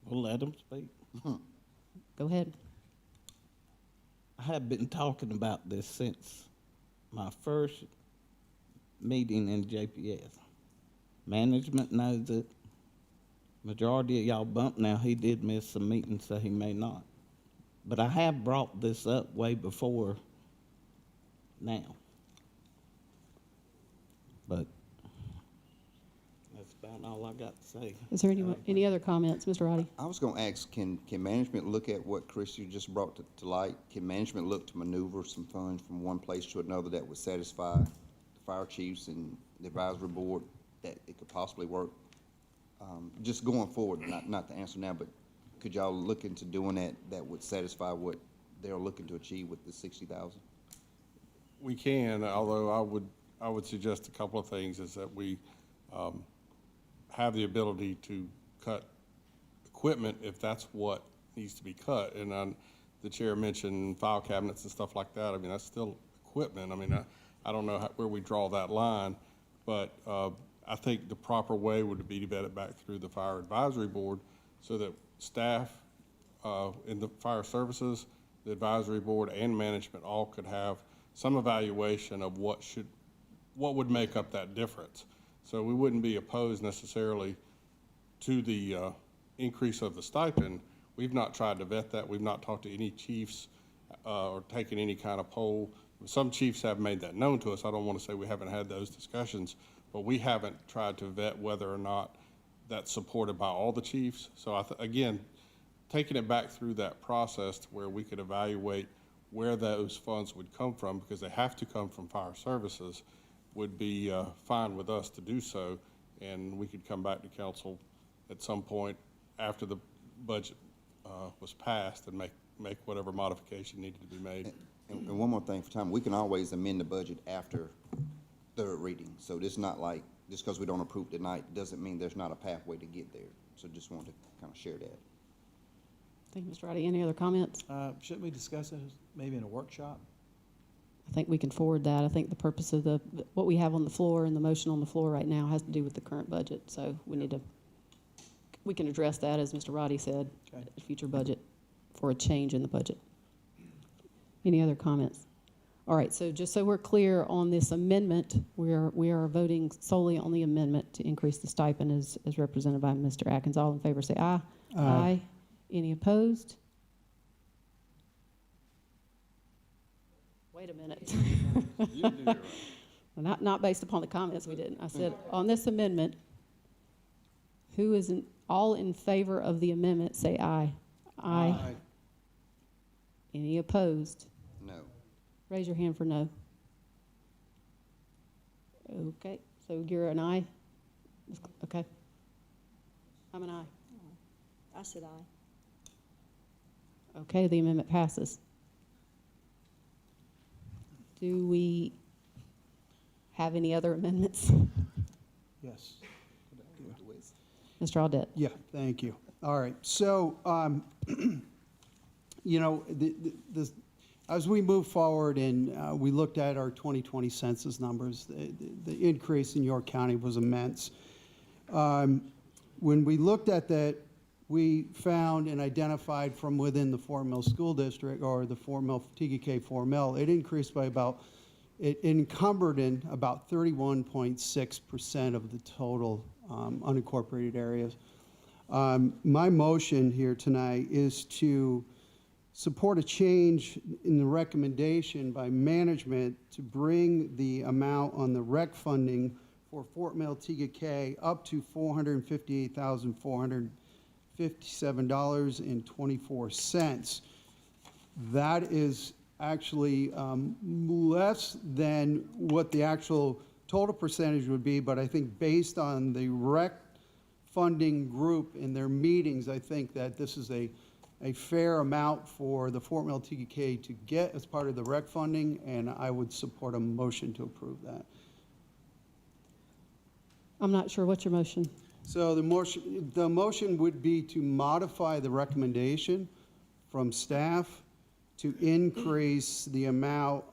We'll let them speak. Go ahead. I have been talking about this since my first meeting in JPS. Management knows it. Majority of y'all bumped now. He did miss some meetings, so he may not. But I have brought this up way before now. But that's about all I got to say. Is there any other comments, Mr. Roddy? I was going to ask, can management look at what Chris, you just brought to light? Can management look to maneuver some funds from one place to another that would satisfy the fire chiefs and the advisory board, that it could possibly work? Just going forward, not the answer now, but could y'all look into doing that would satisfy what they're looking to achieve with the 60,000? We can, although I would suggest a couple of things, is that we have the ability to cut equipment if that's what needs to be cut. And the chair mentioned file cabinets and stuff like that. I mean, that's still equipment. I mean, I don't know where we draw that line, but I think the proper way would be to vet it back through the Fire Advisory Board so that staff in the fire services, the advisory board, and management all could have some evaluation of what would make up that difference. So we wouldn't be opposed necessarily to the increase of the stipend. We've not tried to vet that. We've not talked to any chiefs or taken any kind of poll. Some chiefs have made that known to us. I don't want to say we haven't had those discussions, but we haven't tried to vet whether or not that's supported by all the chiefs. So again, taking it back through that process to where we could evaluate where those funds would come from, because they have to come from fire services, would be fine with us to do so. And we could come back to council at some point after the budget was passed and make whatever modification needed to be made. And one more thing for Tom, we can always amend the budget after third reading. So this is not like, just because we don't approve tonight, doesn't mean there's not a pathway to get there. So just wanted to kind of share that. Thank you, Mr. Roddy. Any other comments? Shouldn't we discuss it maybe in a workshop? I think we can forward that. I think the purpose of what we have on the floor and the motion on the floor right now has to do with the current budget. So we can address that, as Mr. Roddy said, Okay. at a future budget for a change in the budget. Any other comments? All right, so just so we're clear on this amendment, we are voting solely on the amendment to increase the stipend as represented by Mr. Atkins. All in favor say aye. Aye. Any opposed? Wait a minute. Well, not based upon the comments, we didn't. I said, on this amendment, who is all in favor of the amendment, say aye. Aye. Any opposed? No. Raise your hand for no. Okay, so you're an aye? Okay. I'm an aye. I said aye. Okay, the amendment passes. Do we have any other amendments? Yes. Mr. Audette? Yeah, thank you. All right, so, you know, as we move forward and we looked at our 2020 census numbers, the increase in York County was immense. When we looked at that, we found and identified from within the Fort Mill School District, or the Fort Mill, TGK Fort Mill, it increased by it encumbered in about 31.6% of the total unincorporated areas. My motion here tonight is to support a change in the recommendation by management to bring the amount on the rec funding for Fort Mill TGK up to $458,457.24. That is actually less than what the actual total percentage would be, but I think based on the rec funding group in their meetings, I think that this is a fair amount for the Fort Mill TGK to get as part of the rec funding, and I would support a motion to approve that. I'm not sure. What's your motion? So the motion would be to modify the recommendation from staff to increase the amount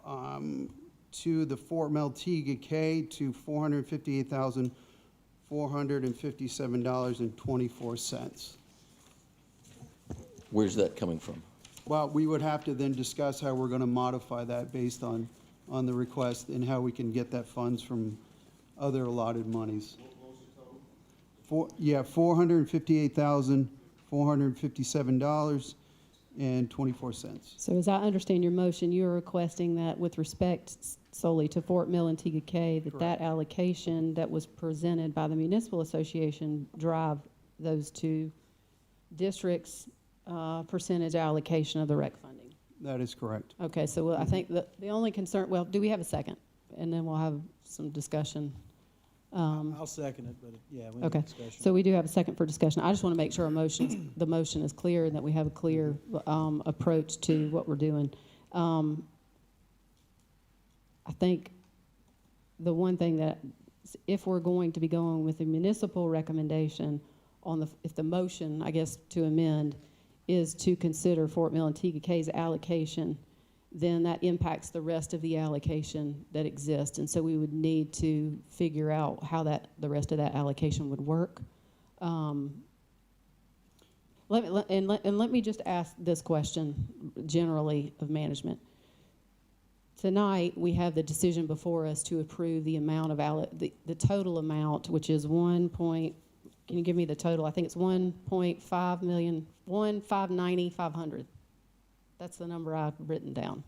to the Fort Mill TGK to $458,457.24. Where's that coming from? Well, we would have to then discuss how we're going to modify that based on the request and how we can get that funds from other allotted monies. $458,457.24. So as I understand your motion, you are requesting that with respect solely to Fort Mill and TGK, that allocation that was presented by the Municipal Association drive those two districts' percentage allocation of the rec funding. That is correct. Okay, so I think the only concern, well, do we have a second? And then we'll have some discussion. I'll second it, but yeah, we need Okay, discussion. so we do have a second for discussion. I just want to make sure the motion is clear and that we have a clear approach to what we're doing. I think the one thing that, if we're going to be going with the municipal recommendation if the motion, I guess, to amend is to consider Fort Mill and TGK's allocation then that impacts the rest of the allocation that exists. And so we would need to figure out how the rest of that allocation would work. Let me just ask this question generally of management. Tonight, we have the decision before us to approve the amount of the total amount, which is can you give me the total? I think it's 1.5 million, 1,590,500. That's the number I've written down.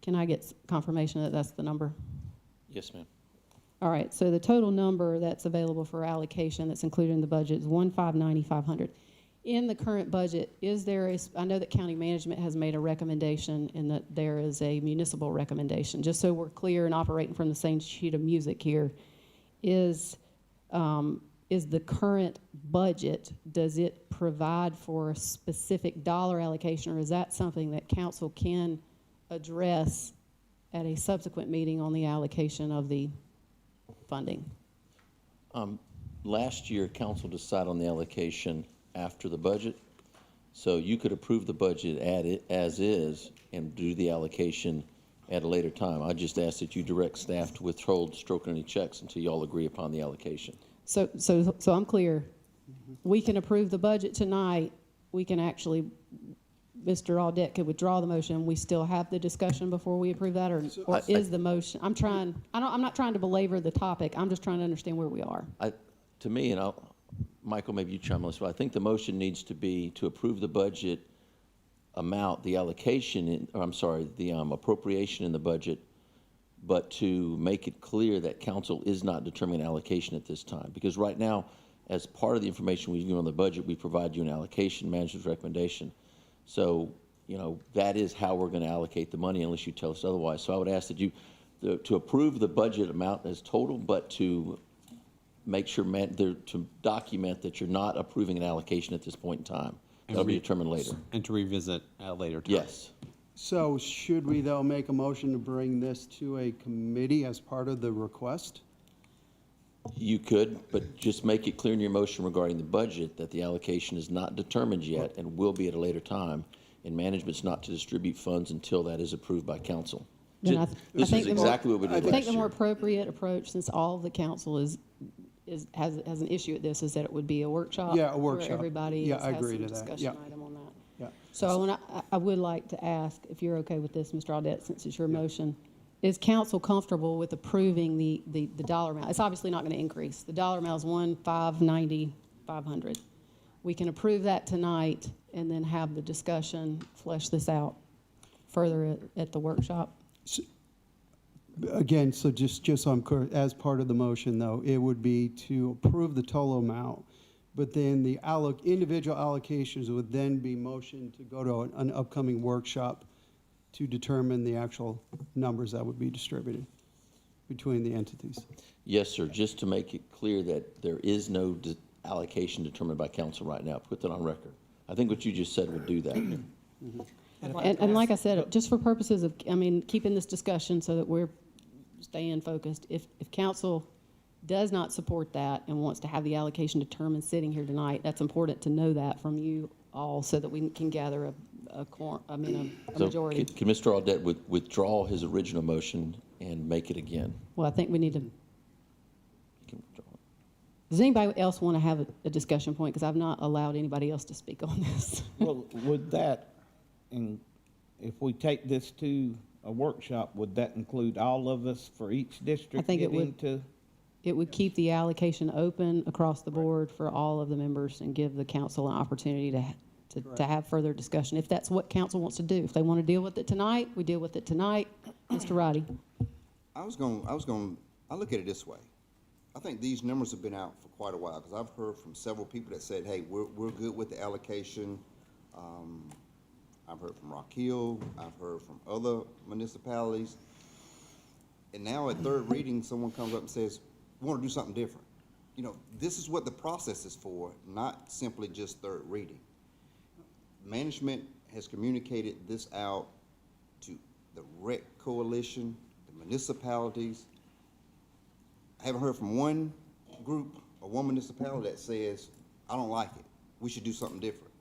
Can I get confirmation that that's the number? Yes, ma'am. All right, so the total number that's available for allocation that's included in the budget is 1,590,500. In the current budget, I know that county management has made a recommendation and that there is a municipal recommendation. Just so we're clear and operating from the same sheet of music here, is the current budget, does it provide for a specific dollar allocation, or is that something that council can address at a subsequent meeting on the allocation of the funding? Last year, council decided on the allocation after the budget. So you could approve the budget as is and do the allocation at a later time. I just ask that you direct staff to withhold stroking any checks until you all agree upon the allocation. So I'm clear. We can approve the budget tonight. We can actually, Mr. Audette could withdraw the motion. We still have the discussion before we approve that, or is the motion? I'm not trying to belabor the topic. I'm just trying to understand where we are. To me, and Michael, maybe you chime on this, but I think the motion needs to be to approve the budget amount, the allocation, the appropriation in the budget, but to make it clear that council is not determining allocation at this time. Because right now, as part of the information we've given on the budget, we provide you an allocation manager's recommendation. So, that is how we're going to allocate the money unless you tell us otherwise. So I would ask that you, to approve the budget amount as total, but to make sure, to document that you're not approving an allocation at this point in time. That'll be determined later. And to revisit at a later time. Yes. So should we, though, make a motion to bring this to a committee as part of the request? You could, but just make it clear in your motion regarding the budget that the allocation is not determined yet and will be at a later time, and management's not to distribute funds until that is approved by council. Then This is exactly what we did last year. I think the more appropriate approach, since all of the council has an issue at this, is that it would be a workshop. Yeah, a workshop. Where everybody Yeah, I has agree some to that. discussion Yeah. item on that. Yeah. So I would like to ask, if you're okay with this, Mr. Audette, since it's your motion, is council comfortable with approving the dollar amount? It's obviously not going to increase. The dollar amount is 1,590,500. We can approve that tonight and then have the discussion, flesh this out further at the workshop. Again, so just so I'm clear, as part of the motion, though, it would be to approve the total amount, but then the individual allocations would then be motioned to go to an upcoming workshop to determine the actual numbers that would be distributed between the entities. Yes, sir. Just to make it clear that there is no allocation determined by council right now. Put that on record. I think what you just said would do that. And like I said, just for purposes of, keeping this discussion so that we're staying focused, if council does not support that and wants to have the allocation determined sitting here tonight, that's important to know that from you all so that we can gather a majority. Can Mr. Audette withdraw his original motion and make it again? Well, I think we need to. He can withdraw it. Does anybody else want to have a discussion point? Because I've not allowed anybody else to speak on this. Well, would that, and if we take this to a workshop, would that include all of us for each district? I think it would. It would keep the allocation open across the board for all of the members and give the council an opportunity to have further discussion. If that's what council wants to do. If they want to deal with it tonight, we deal with it tonight. Mr. Roddy. I look at it this way. I think these numbers have been out for quite a while, because I've heard from several people that said, hey, we're good with the allocation. I've heard from Rock Hill, I've heard from other municipalities. And now at third reading, someone comes up and says, we want to do something different. This is what the process is for, not simply just third reading. Management has communicated this out to the rec coalition, the municipalities. I haven't heard from one group or one municipality that says, I don't like it. We should do something different.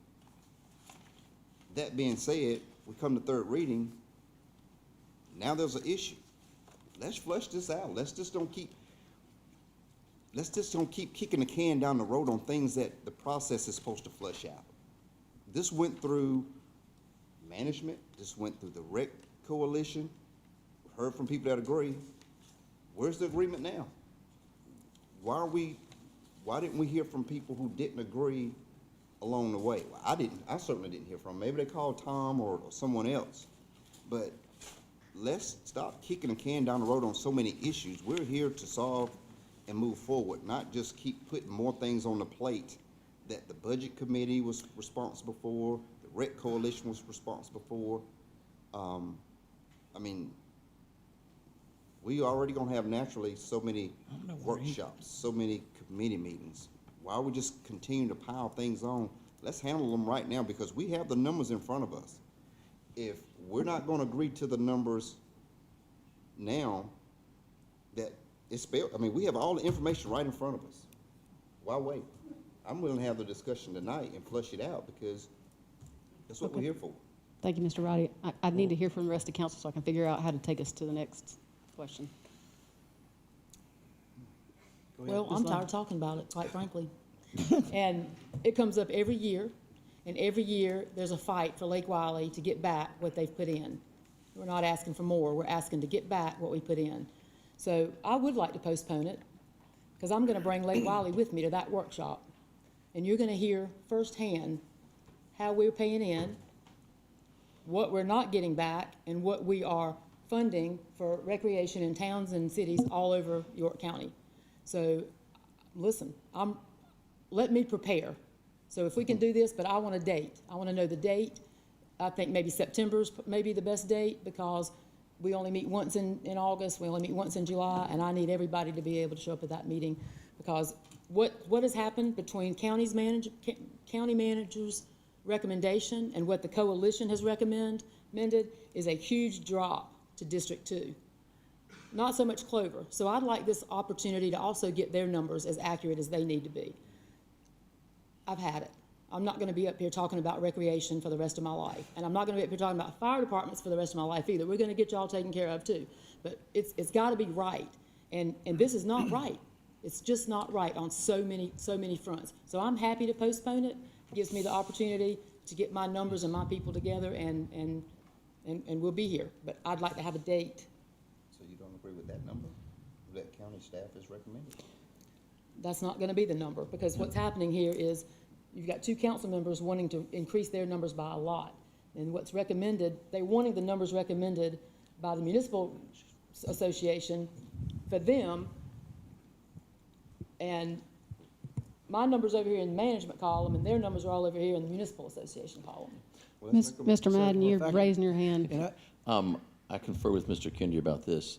That being said, we come to third reading, now there's an issue. Let's flush this out. Let's just don't keep kicking the can down the road on things that the process is supposed to flush out. This went through management, this went through the rec coalition, heard from people that agree. Where's the agreement now? Why didn't we hear from people who didn't agree along the way? Well, I certainly didn't hear from them. Maybe they called Tom or someone else. But let's stop kicking the can down the road on so many issues. We're here to solve and move forward, not just keep putting more things on the plate that the budget committee was responsible for, the rec coalition was responsible for. I mean, we already gonna have naturally so many workshops, so many committee meetings. Why would we just continue to pile things on? Let's handle them right now because we have the numbers in front of us. If we're not gonna agree to the numbers now, that it's spelled, I mean, we have all the information right in front of us. Why wait? I'm willing to have the discussion tonight and flush it out because that's what we're here for. Thank you, Mr. Roddy. I need to hear from the rest of council so I can figure out how to take us to the next question. Well, I'm tired of talking about it, quite frankly. And it comes up every year, and every year there's a fight for Lake Wiley to get back what they've put in. We're not asking for more, we're asking to get back what we put in. So I would like to postpone it, because I'm gonna bring Lake Wiley with me to that workshop. And you're gonna hear firsthand how we're paying in, what we're not getting back, and what we are funding for recreation in towns and cities all over York County. So, listen, let me prepare. So if we can do this, but I want a date. I want to know the date. I think maybe September's maybe the best date because we only meet once in August, we only meet once in July, and I need everybody to be able to show up at that meeting because what has happened between county managers' recommendation and what the coalition has recommended is a huge drop to District 2. Not so much Clover. So I'd like this opportunity to also get their numbers as accurate as they need to be. I've had it. I'm not gonna be up here talking about recreation for the rest of my life. And I'm not gonna be up here talking about fire departments for the rest of my life either. We're gonna get y'all taken care of too. But it's gotta be right. And this is not right. It's just not right on so many fronts. So I'm happy to postpone it. It gives me the opportunity to get my numbers and my people together and we'll be here. But I'd like to have a date. So you don't agree with that number that county staff has recommended? That's not gonna be the number, because what's happening here is you've got two council members wanting to increase their numbers by a lot. And what's recommended, they're wanting the numbers recommended by the municipal association for them. And my number's over here in the management column, and their numbers are all over here in the municipal association column. Mr. Madden, you're raising your hand. I confer with Mr. Kendi about this.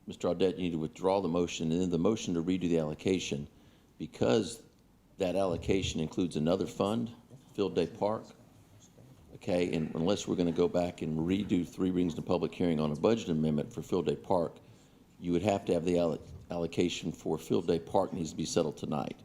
Mr. Audette, you need to withdraw the motion, and then the motion to redo the allocation, because that allocation includes another fund, Field Day Park. Okay, and unless we're gonna go back and redo 3 readings in a public hearing on a budget amendment for Field Day Park, you would have to have the allocation for Field Day Park needs to be settled tonight.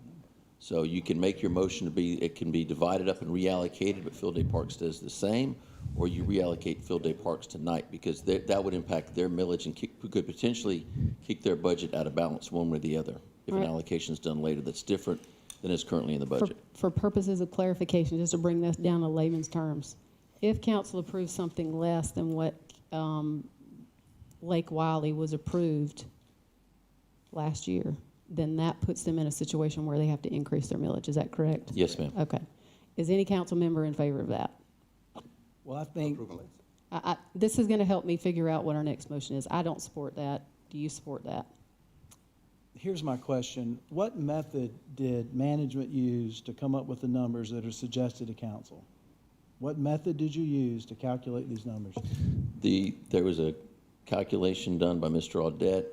So you can make your motion to be, it can be divided up and reallocated, but Field Day Park stays the same, or you reallocate Field Day Parks tonight, because that would impact their millage and could potentially kick their budget out of balance one way or the other if an allocation is done later that's different than is currently in the budget. For purposes of clarification, just to bring this down to layman's terms, if council approves something less than what Lake Wiley was approved last year, then that puts them in a situation where they have to increase their millage. Is that correct? Yes, ma'am. Okay. Is any council member in favor of that? Well, I think, This is going to help me figure out what our next motion is. I don't support that. Do you support that? here's my question. What method did management use to come up with the numbers that are suggested to council? What method did you use to calculate these numbers? There was a calculation done by Mr. Audette.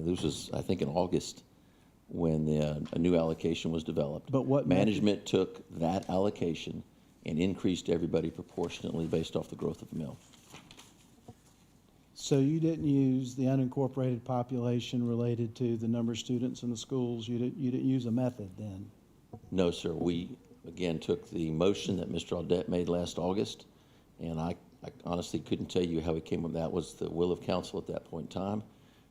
This was, I think, in August when a new allocation was developed. But what management took that allocation and increased everybody proportionately based off the growth of the mill. So you didn't use the unincorporated population related to the number of students in the schools? You didn't use a method then? No, sir. again, took the motion that Mr. Audette made last August, and I honestly couldn't tell you how he came up. That was the will of council at that point in time.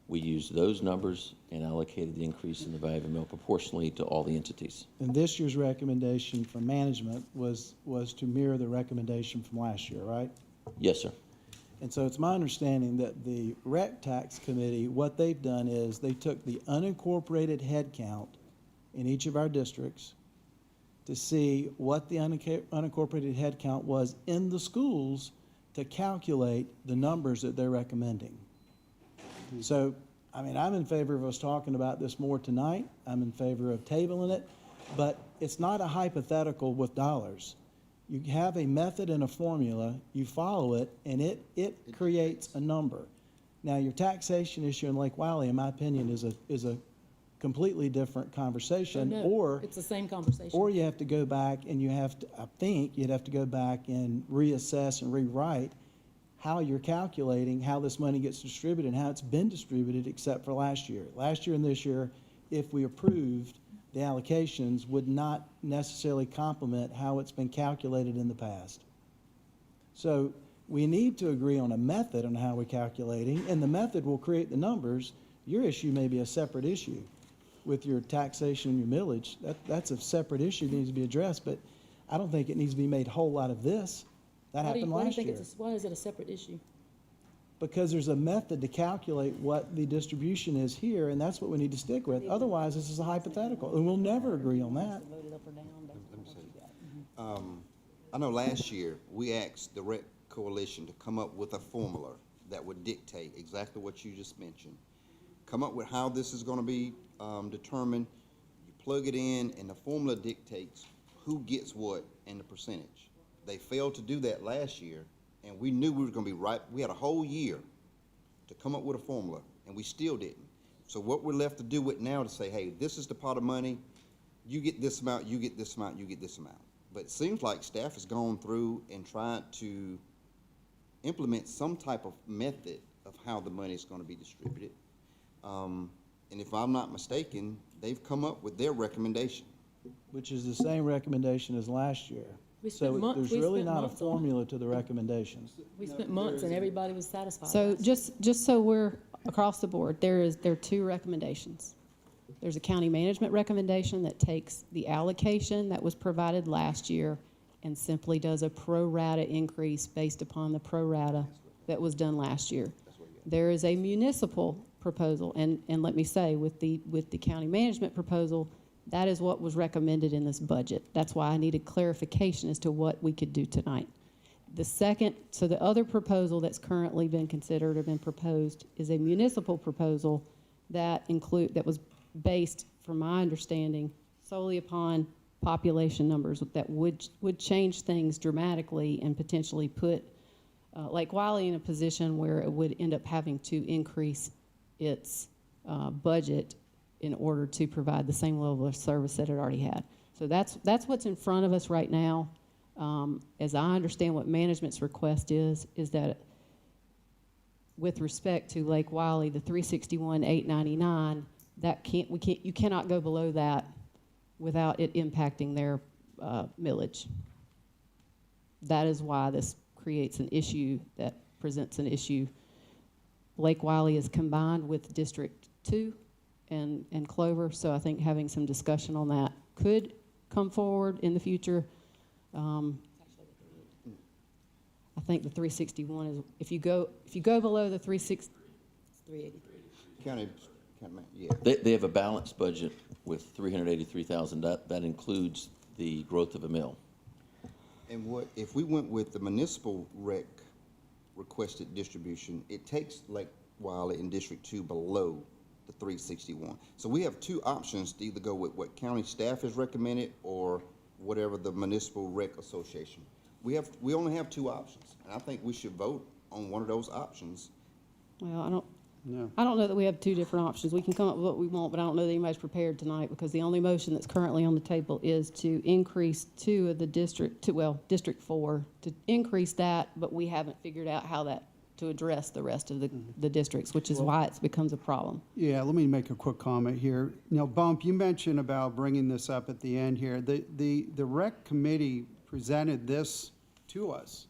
We used those numbers and allocated the increase in the value of the mill proportionally to all the entities. And this year's recommendation from management was to mirror the recommendation from last year, right? Yes, sir. And so it's my understanding that the rec tax committee, what they've done is they took the unincorporated head count in each of our districts to see what the unincorporated head count was in the schools to calculate the numbers that they're recommending. So, I mean, I'm in favor of us talking about this more tonight. I'm in favor of tabling it, but it's not a hypothetical with dollars. You have a method and a formula, you follow it, and it creates a number. Now, your taxation issue in Lake Wiley, in my opinion, is a completely different conversation. No, Or it's the same conversation. or you have to go back and you have to, I think you'd have to go back and reassess and rewrite how you're calculating how this money gets distributed and how it's been distributed except for last year. Last year and this year, if we approved, the allocations would not necessarily complement how it's been calculated in the past. So we need to agree on a method on how we're calculating, and the method will create the numbers. Your issue may be a separate issue with your taxation and your millage. That's a separate issue that needs to be addressed, but I don't think it needs to be made whole out of this. That happened last year. Why is it a separate issue? Because there's a method to calculate what the distribution is here, and that's what we need to stick with. Otherwise, this is a hypothetical, and we'll never agree on that. I know last year, we asked the Rec Coalition to come up with a formula that would dictate exactly what you just mentioned. Come up with how this is gonna be determined. You plug it in, and the formula dictates who gets what and the percentage. They failed to do that last year, and we knew we were gonna be right. We had a whole year to come up with a formula, and we still didn't. So what we're left to do with now to say, hey, this is the pot of money, you get this amount, you get this amount, you get this amount. But it seems like staff has gone through and tried to implement some type of method of how the money is gonna be distributed. And if I'm not mistaken, they've come up with their recommendation. Which is the same recommendation as last year. So there's really not a formula to the recommendations. We spent months and everybody was satisfied. So just so we're across the board, there are two recommendations. There's a county management recommendation that takes the allocation that was provided last year and simply does a pro rata increase based upon the pro rata that was done last year. There is a municipal proposal, and let me say, with the county management proposal, that is what was recommended in this budget. That's why I needed clarification as to what we could do tonight. The other proposal that's currently been considered or been proposed is a municipal proposal that was based, from my understanding, solely upon population numbers that would change things dramatically and potentially put Lake Wiley in a position where it would end up having to increase its budget in order to provide the same level of service that it already had. So that's what's in front of us right now. As I understand what management's request is that with respect to Lake Wiley, the 361,899, you cannot go below that without it impacting their millage. That is why this creates an issue that presents an issue. Lake Wiley is combined with District 2 and Clover, so I think having some discussion on that could come forward in the future. I think the 361 is, if you go below the 383. County, yeah. They have a balanced budget with 383,000. That includes the growth of a mill. And if we went with the municipal rec requested distribution, it takes Lake Wiley in District 2 below the 361. So we have two options to either go with what county staff has recommended or whatever the municipal rec association. We only have two options, and I think we should vote on one of those options. Well, I don't know that we have two different options. We can come up with what we want, but I don't know that anybody's prepared tonight because the only motion that's currently on the table is to increase District 4, to increase that, but we haven't figured out how that to address the rest of the districts, which is why it becomes a problem. Yeah, let me make a quick comment here. Bump, you mentioned about bringing this up at the end here. The rec committee presented this to us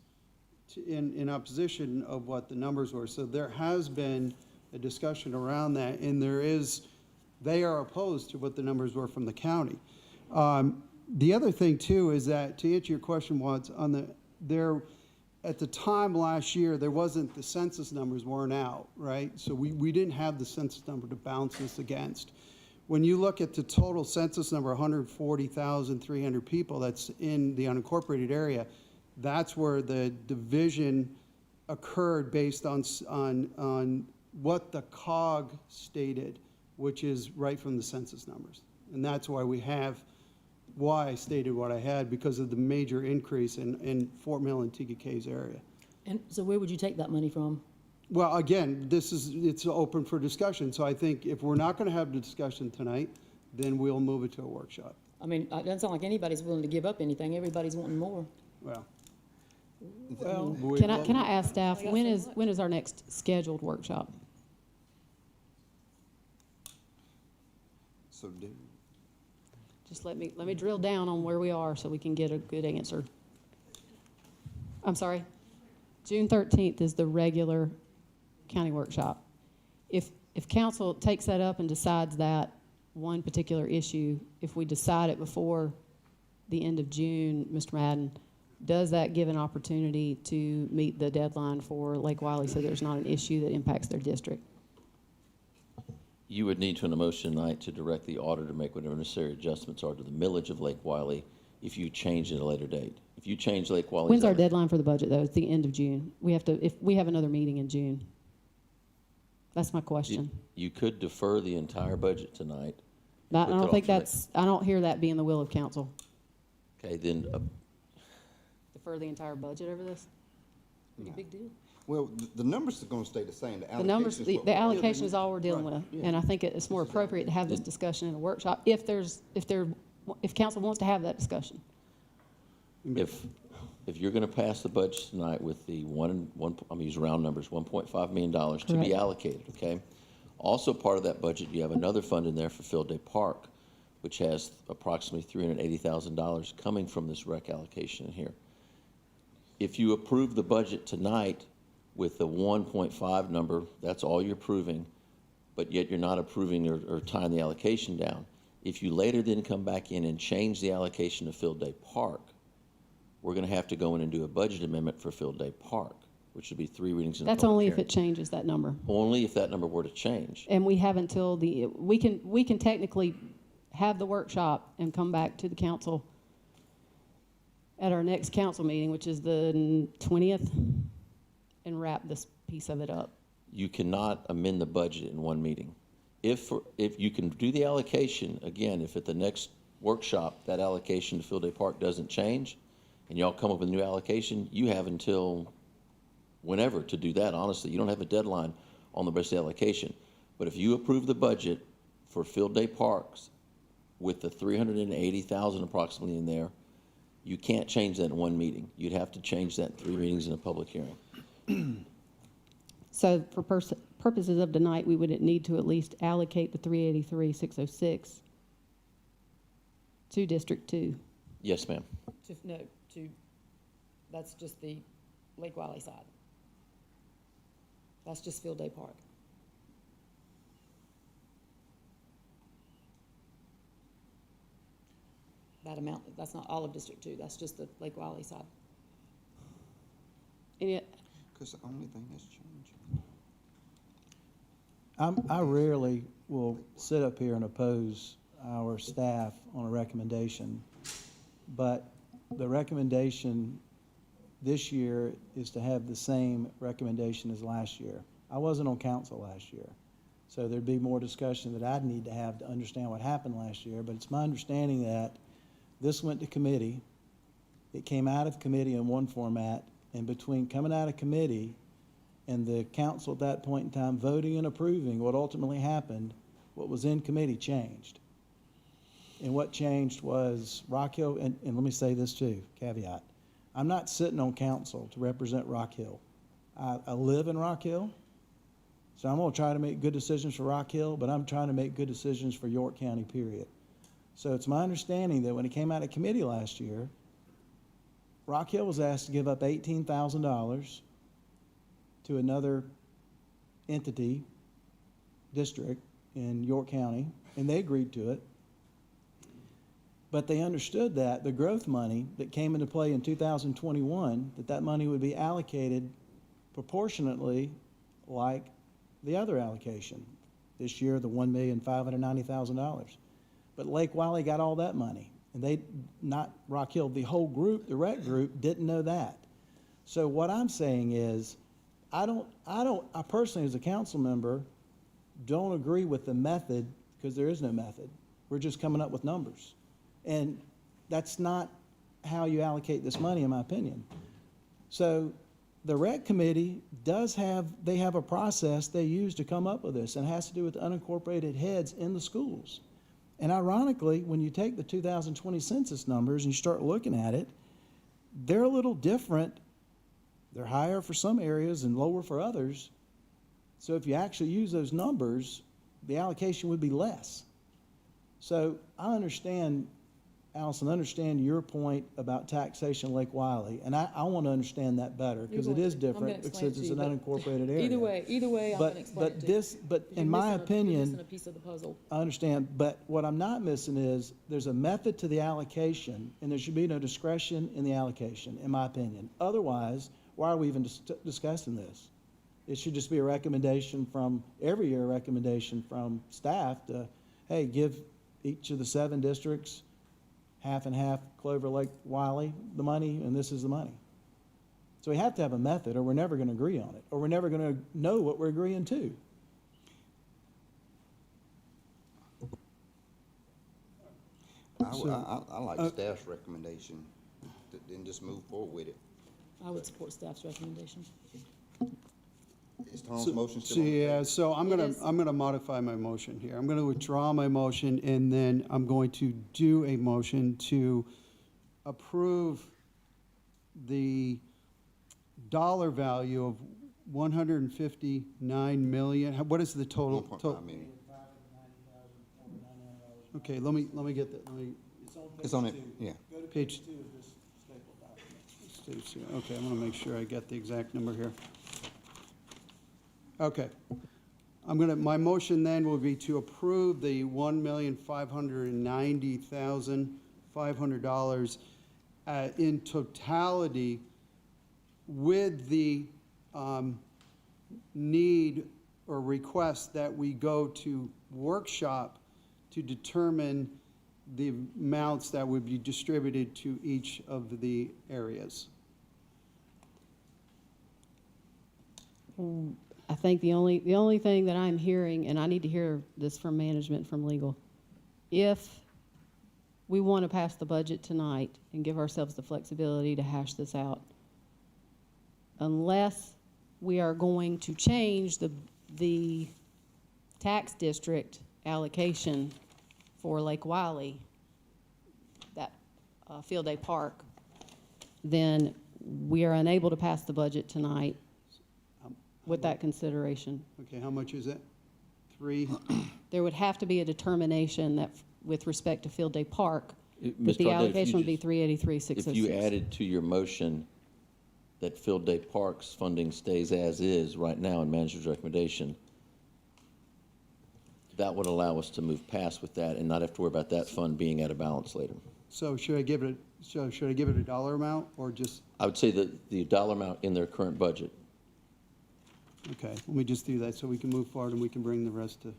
in opposition of what the numbers were. So there has been a discussion around that, and they are opposed to what the numbers were from the county. The other thing too is that, to answer your question, Watts, at the time last year, the census numbers weren't out, right? So we didn't have the census number to bounce this against. When you look at the total census number, 140,300 people that's in the unincorporated area, that's where the division occurred based on what the COG stated, which is right from the census numbers. And that's why I stated what I had, because of the major increase in Fort Mill and Tega Cays area. And so where would you take that money from? Well, again, it's open for discussion. So I think if we're not going to have the discussion tonight, then we'll move it to a workshop. I mean, it doesn't sound like anybody's willing to give up anything. Everybody's wanting more. Well, Can I ask staff, when is our next scheduled workshop? So Just let me drill down on where we are so we can get a good answer. I'm sorry? June 13th is the regular county workshop. If council takes that up and decides that one particular issue, if we decide it before the end of June, Mr. Madden, does that give an opportunity to meet the deadline for Lake Wiley so there's not an issue that impacts their district? You would need to, in a motion tonight, to direct the auditor to make whatever necessary adjustments are to the millage of Lake Wiley if you change it at a later date. If you change Lake Wiley. When's our deadline for the budget, though? It's the end of June. If we have another meeting in June. That's my question. You could defer the entire budget tonight. I don't hear that being the will of council. Okay, then, Defer the entire budget over this? Pretty big deal. well, the numbers are going to stay the same. The numbers, the allocation is all we're dealing with. And I think it's more appropriate to have this discussion in a workshop if council wants to have that discussion. if you're gonna pass the budget tonight with the I'm gonna use round numbers, $1.5 million to be Correct. allocated, okay? Also part of that budget, you have another fund in there for Field Day Park, which has approximately $380,000 coming from this rec allocation in here. If you approve the budget tonight with the 1.5 number, that's all you're approving, but yet you're not approving or tying the allocation down. If you later then come back in and change the allocation to Field Day Park, we're gonna have to go in and do a budget amendment for Field Day Park, which would be 3 readings and a That's public only if hearing. it changes that number. Only if that number were to change. And we have until we can technically have the workshop and come back to the council at our next council meeting, which is the 20th, and wrap this piece of it up. You cannot amend the budget in one meeting. If you can do the allocation, again, if at the next workshop, that allocation to Field Day Park doesn't change, and y'all come up with a new allocation, you have until whenever to do that, honestly. You don't have a deadline on the rest of the allocation. But if you approve the budget for Field Day Parks with the $380,000 approximately in there, you can't change that in one meeting. You'd have to change that in 3 readings in a public hearing. So for purposes of tonight, we would need to at least allocate the 383,606 to District 2. Yes, ma'am. That's just the Lake Wiley side. That's just Field Day Park. That amount, that's not all of District 2, that's just the Lake Wiley side. Because the only thing that's changed. I rarely will sit up here and oppose our staff on a recommendation, but the recommendation this year is to have the same recommendation as last year. I wasn't on council last year, so there'd be more discussion that I'd need to have to understand what happened last year, but it's my understanding that this went to committee. It came out of committee in one format, and between coming out of committee and the council at that point in time voting and approving what ultimately happened, what was in committee changed. And what changed was Rock Hill, and let me say this too, caveat. I'm not sitting on council to represent Rock Hill. I live in Rock Hill, so I'm gonna try to make good decisions for Rock Hill, but I'm trying to make good decisions for York County, period. So it's my understanding that when it came out of committee last year, Rock Hill was asked to give up $18,000 to another entity, district in York County, and they agreed to it. But they understood that the growth money that came into play in 2021, that money would be allocated proportionately like the other allocation. This year, the $1,590,000. But Lake Wiley got all that money, and they, not Rock Hill, the whole group, the rec group, didn't know that. So what I'm saying is, I personally, as a council member, don't agree with the method, because there is no method. We're just coming up with numbers. And that's not how you allocate this money, in my opinion. So the rec committee they have a process they use to come up with this, and it has to do with unincorporated heads in the schools. And ironically, when you take the 2020 census numbers and you start looking at it, they're a little different. They're higher for some areas and lower for others. So if you actually use those numbers, the allocation would be less. So I understand, Allison, understand your point about taxation Lake Wiley, and I want to understand that better, because it is different because it's an unincorporated area. Either way, I'm gonna explain it to you. But You're in my missing opinion, a piece of the puzzle. I understand, but what I'm not missing is there's a method to the allocation, and there should be no discretion in the allocation, in my opinion. Otherwise, why are we even discussing this? It should just be a recommendation from, every year, a recommendation from staff to, hey, give each of the 7 districts half and half, Clover Lake, Wiley, the money, and this is the money. So we have to have a method, or we're never going to agree on it, or we're never going to know what we're agreeing to. I like staff's recommendation, then just move forward with it. I would support staff's recommendation. Is Tom's motion still So, on the table? yeah, so I'm It is. gonna modify my motion here. I'm gonna withdraw my motion, and then I'm going to do a motion to approve the dollar value of 159 million. What is the total? 1.5 million. Okay, let me get that, It's on it, yeah. Go to Page- 2 of this staple document. Okay, I'm gonna make sure I get the exact number here. Okay. My motion then will be to approve the $1,590,500 in totality with the need or request that we go to workshop to determine the amounts that would be distributed to each of the areas. I think the only thing that I'm hearing, and I need to hear this from management, from legal, if we want to pass the budget tonight and give ourselves the flexibility to hash this out, unless we are going to change the tax district allocation for Lake Wiley, that Field Day Park, then we are unable to pass the budget tonight with that consideration. Okay, how much is it? 3? There would have to be a determination that, with respect to Field Day Park, that Ms. the Tarday, if you allocation would be just- 383,606. If you added to your motion that Field Day Parks funding stays as is right now in manager's recommendation, that would allow us to move past with that and not have to worry about that fund being out of balance later. So should I give it a dollar amount, or just, I would say that the dollar amount in their current budget. okay, let me just do that so we can move forward and we can bring the rest to.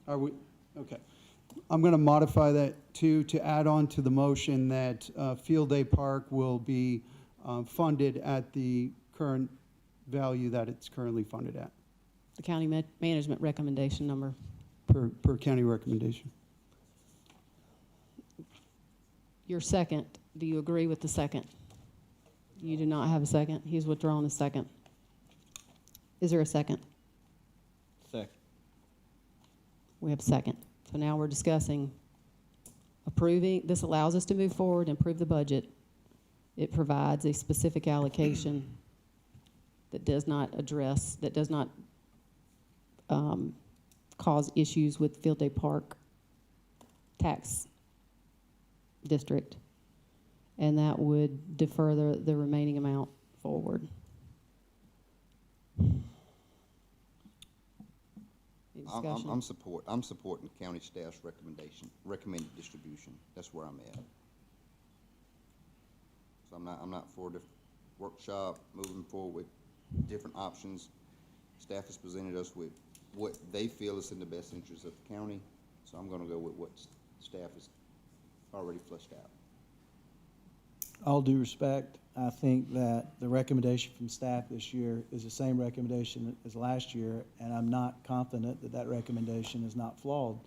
Are we, okay. I'm going to modify that to add on to the motion that Field Day Park will be funded at the current value that it's currently funded at, The county management recommendation number. per county recommendation. Your second, do you agree with the second? You do not have a second. He's withdrawn a second. Is there a second? Second. We have a second. So now we're discussing approving, this allows us to move forward and approve the budget it provides a specific allocation that does not address, that does not cause issues with Field Day Park tax district, and that would defer the remaining amount forward. Any discussion? I'm supporting county staff's recommended distribution. That's where I'm at. So I'm not for the workshop, moving forward with different options. Staff has presented us with what they feel is in the best interest of the county, so I'm gonna go with what staff has already fleshed out. All due respect, I think that the recommendation from staff this year is the same recommendation as last year, and I'm not confident that that recommendation is not flawed.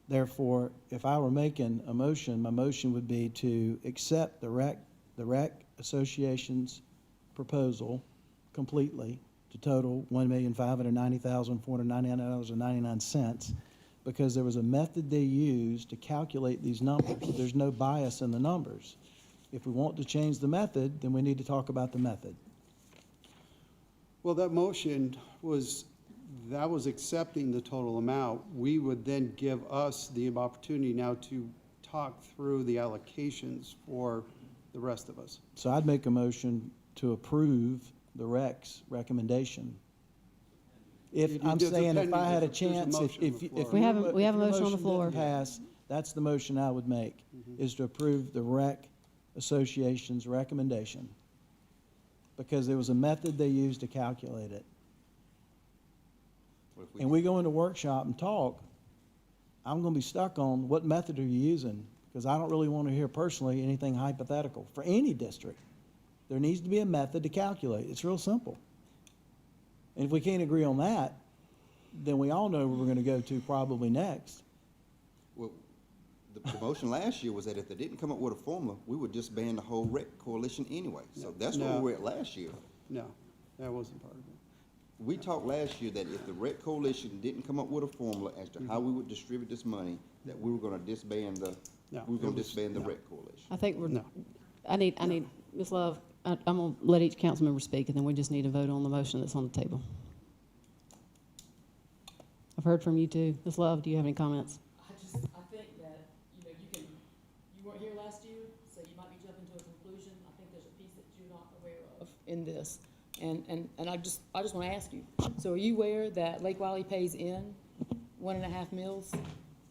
Therefore, if I were making a motion, my motion would be to accept the rec association's proposal completely to total $1,590,499.99, because there was a method they used to calculate these numbers. There's no bias in the numbers. If we want to change the method, then we need to talk about the method. Well, that motion was accepting the total amount. We would then give us the opportunity now to talk through the allocations for the rest of us. So I'd make a motion to approve the rec's recommendation. If, I'm saying if I had a chance, if We have a your motion on the floor. didn't pass, that's the motion I would make, is to approve the rec association's recommendation, because there was a method they used to calculate it. And we go into workshop and talk, I'm gonna be stuck on what method are you using, because I don't really want to hear personally anything hypothetical for any district. There needs to be a method to calculate. It's real simple. And if we can't agree on that, then we all know where we're gonna go to probably next. Well, the motion last year was that if they didn't come up with a formula, we would disband the whole rec coalition anyway. So that's where we were at last year. No, that wasn't part of it. We talked last year that if the rec coalition didn't come up with a formula as to how we would distribute this money, that we were gonna disband the rec coalition. I think we're, No. I need, Ms. Love, I'm gonna let each council member speak, and then we just need to vote on the motion that's on the table. I've heard from you too. Ms. Love, do you have any comments? I think that, you weren't here last year, so you might be jumping to a conclusion. I think there's a piece that you're not aware of in this. And I just want to ask you, so are you aware that Lake Wiley pays in 1.5 mills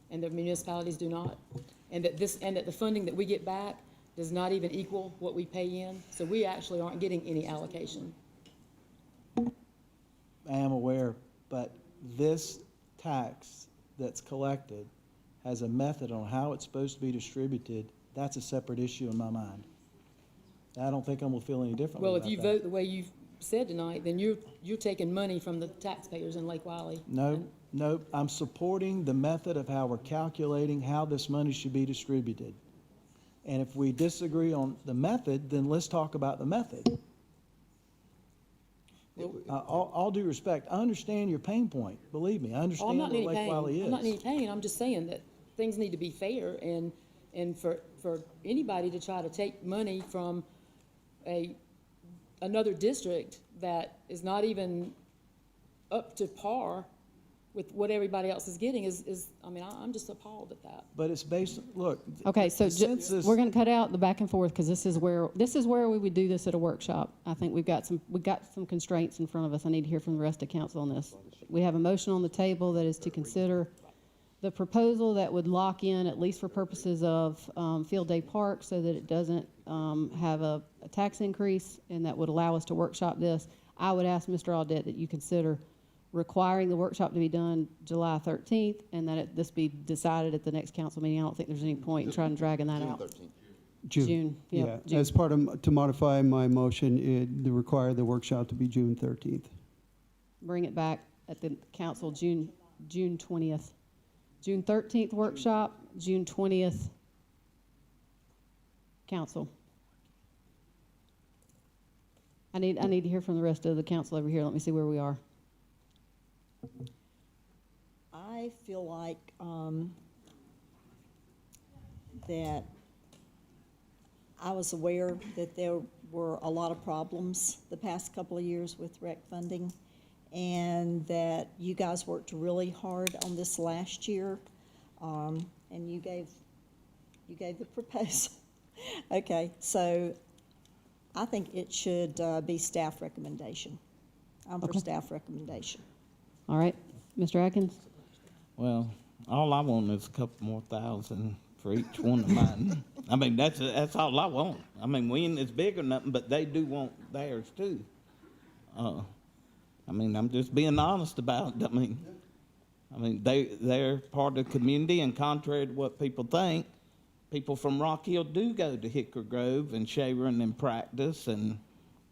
and the municipalities do not? And that the funding that we get back does not even equal what we pay in? So we actually aren't getting any allocation. I am aware, but this tax that's collected has a method on how it's supposed to be distributed. That's a separate issue in my mind. I don't think I'm gonna feel any differently Well, about if you that. vote the way you've said tonight, then you're taking money from the taxpayers in Lake Wiley. No, I'm supporting the method of how we're calculating how this money should be distributed. And if we disagree on the method, then let's talk about the method. All due respect, I understand your pain point, believe me, I Oh, I'm understand not what in any Lake Wiley pain. is. I'm not in any pain. I'm just saying that things need to be fair, and for anybody to try to take money from another district that is not even up to par with what everybody else is getting is I mean, I'm just appalled at that. But it's based, look. Okay, so the census- we're gonna cut out the back and forth, because this is where we would do this at a workshop. I think we've got some constraints in front of us. I need to hear from the rest of council on this. We have a motion on the table that is to consider the proposal that would lock in, at least for purposes of Field Day Park, so that it doesn't have a tax increase, and that would allow us to workshop this. I would ask Mr. Audette that you consider requiring the workshop to be done July 13th, and that this be decided at the next council meeting. I don't think there's any point in trying to dragging that out. June, yeah. June. As part of, to modify my motion, to require the workshop to be June 13th. Bring it back at the council June 20th. June 13th workshop, June 20th council. I need to hear from the rest of the council over here. Let me see where we are. I feel like that I was aware that there were a lot of problems the past couple of years with rec funding, and that you guys worked really hard on this last year, and you gave the proposal. Okay, so I think it should be staff recommendation. I'm for Okay. staff recommendation. All right, Mr. Atkins? Well, all I want is a couple more thousand for each one of mine. I mean, that's all I want. I mean, we ain't as big or nothing, but they do want theirs too. I mean, I'm just being honest about it. I mean, they're part of the community, and contrary to what people think, people from Rock Hill do go to Hickory Grove and Sharon and practice and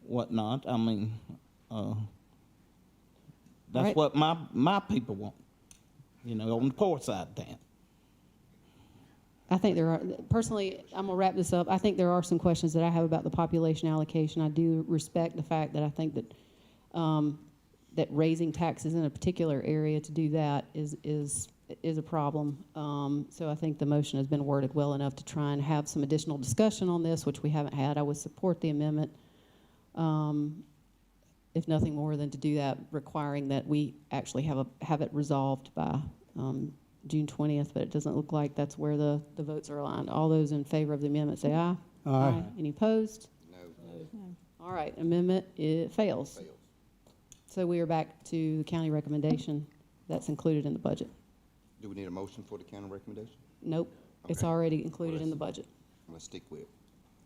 whatnot. I mean, that's Right. what my people want, you know, on the poor side of town. I think there are, personally, I'm gonna wrap this up. I think there are some questions that I have about the population allocation. I do respect the fact that I think that, that raising taxes in a particular area to do that is a problem. So I think the motion has been worded well enough to try and have some additional discussion on this, which we haven't had. I would support the amendment, if nothing more than to do that, requiring that we actually have it resolved by June 20th, but it doesn't look like that's where the votes are aligned. All those in favor of the amendment say aye. Aye. Any opposed? No. All right, amendment, it fails. Fails. So we are back to the county recommendation that's included in the budget. Do we need a motion for the county recommendation? Nope, it's Okay. already included in the budget. Let's stick with it.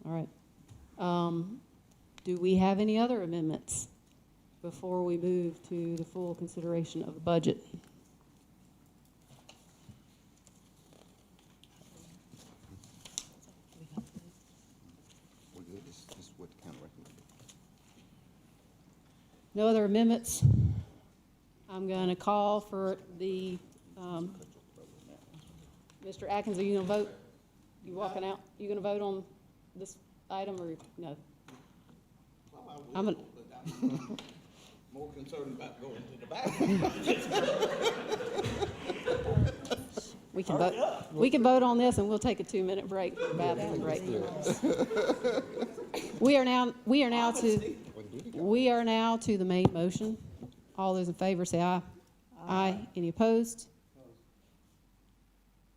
All right. Do we have any other amendments before we move to the full consideration of the budget? We're good. This is what the county recommended. No other amendments? I'm going to call for the, Mr. Atkins, are you going to vote? You walking out? You going to vote on this item or no? I'm going More concerned about going to the bathroom. we can vote. We can vote on this and we'll take a 2-minute break, bathroom break. We are now to the main motion. All those in favor say aye. Aye. Any opposed?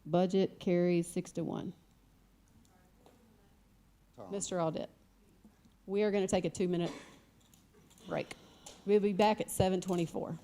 Budget carries 6-1. Mr. Audette, we are going to take a 2-minute break. We'll be back at 7:24.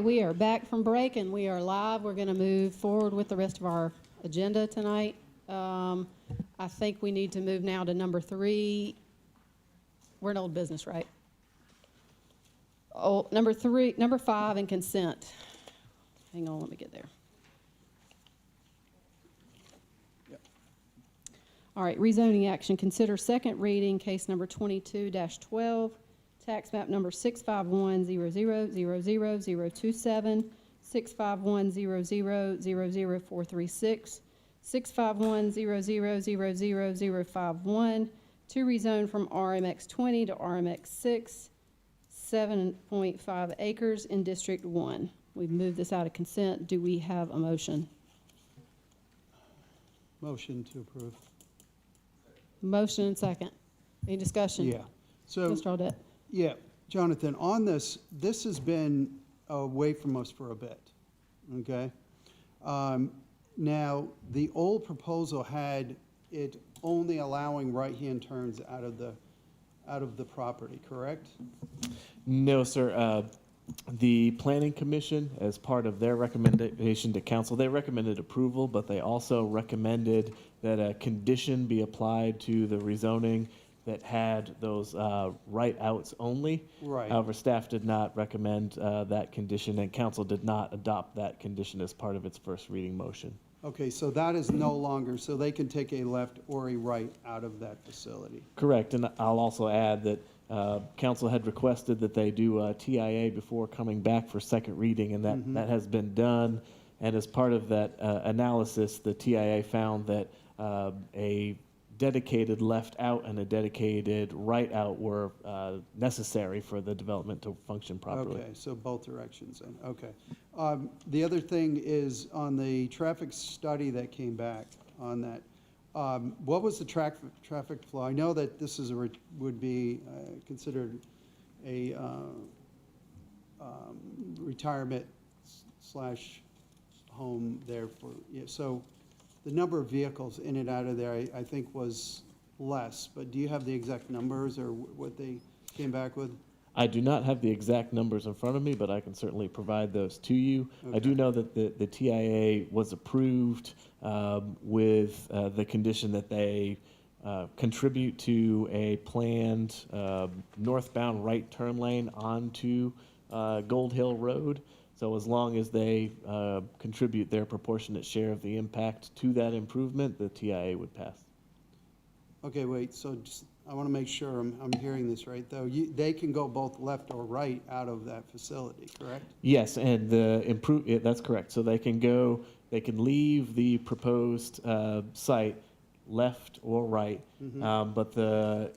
We are back from break and we are live. We're going to move forward with the rest of our agenda tonight. I think we need to move now to number 3. We're in old business, right? Oh, number 5 and consent. Hang on, let me get there. All right, rezoning action. Consider second reading, case number 22-12, tax map number 65100000027, 65100000436, 65100000051, to rezone from RMX 20 to RMX 6, 7.5 acres in District 1. We've moved this out of consent. Do we have a motion? Motion to approve. Motion and second. Any discussion? Yeah. So, Mr. Audette? yeah, Jonathan, on this has been away from us for a bit, okay? Now, the old proposal had it only allowing right-hand turns out of the property, correct? No, sir. The Planning Commission, as part of their recommendation to council, they recommended approval, but they also recommended that a condition be applied to the rezoning that had those right outs only. Right. However, staff did not recommend that condition, and council did not adopt that condition as part of its first reading motion. Okay, so that is no longer, so they can take a left or a right out of that facility. Correct, and I'll also add that council had requested that they do a TIA before coming back for second reading, and that has been done. And as part of that analysis, the TIA found that a dedicated left out and a dedicated right out were necessary for the development to function properly. Okay, so both directions then, okay. The other thing is on the traffic study that came back on that, what was the traffic flow? I know that this is would be considered a retirement / home there for, yeah, so the number of vehicles in and out of there, I think was less, but do you have the exact numbers or what they came back with? I do not have the exact numbers in front of me, but I can certainly provide those to you. Okay. I do know that the TIA was approved with the condition that they contribute to a planned northbound right turn lane onto Gold Hill Road. So as long as they contribute their proportionate share of the impact to that improvement, the TIA would pass. Okay, wait, so just, I want to make sure I'm hearing this right, though. They can go both left or right out of that facility, correct? Yes, and that's correct. So they can leave the proposed site left or right, but the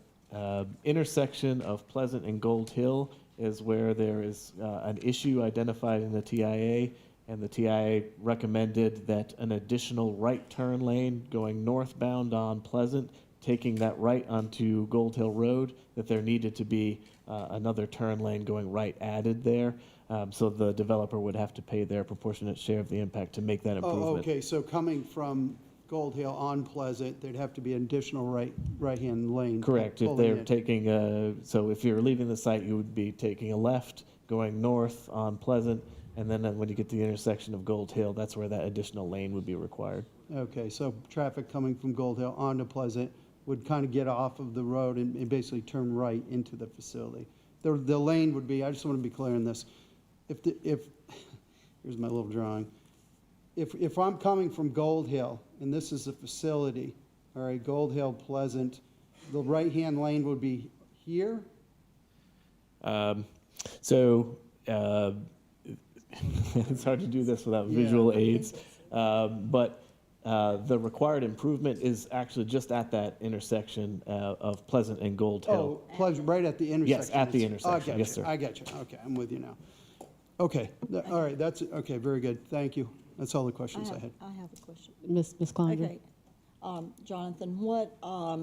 intersection of Pleasant and Gold Hill is where there is an issue identified in the TIA, and the TIA recommended that an additional right turn lane going northbound on Pleasant, taking that right onto Gold Hill Road, that there needed to be another turn lane going right added there. So the developer would have to pay their proportionate share of the impact to make that improvement. Oh, okay, so coming from Gold Hill on Pleasant, there'd have to be an additional right-hand lane. Correct. If pulling they're in. taking so if you're leaving the site, you would be taking a left, going north on Pleasant, and then when you get to the intersection of Gold Hill, that's where that additional lane would be required. Okay, so traffic coming from Gold Hill onto Pleasant would kind of get off of the road and basically turn right into the facility. The lane would be, I just want to be clear on this, if here's my little drawing. If I'm coming from Gold Hill, and this is a facility, all right, Gold Hill, Pleasant, the right-hand lane would be here? It's hard to do this without visual aids, but the required improvement is actually just at that intersection of Pleasant and Gold Hill. Oh, Pleasant, right at the intersection? Yes, at the intersection, I got yes, you. sir. I got you, okay, I'm with you now. Okay, all right, that's, okay, very good, thank you. That's all the questions I had. I have a question. Ms. Cloninger? Okay. Jonathan, what, are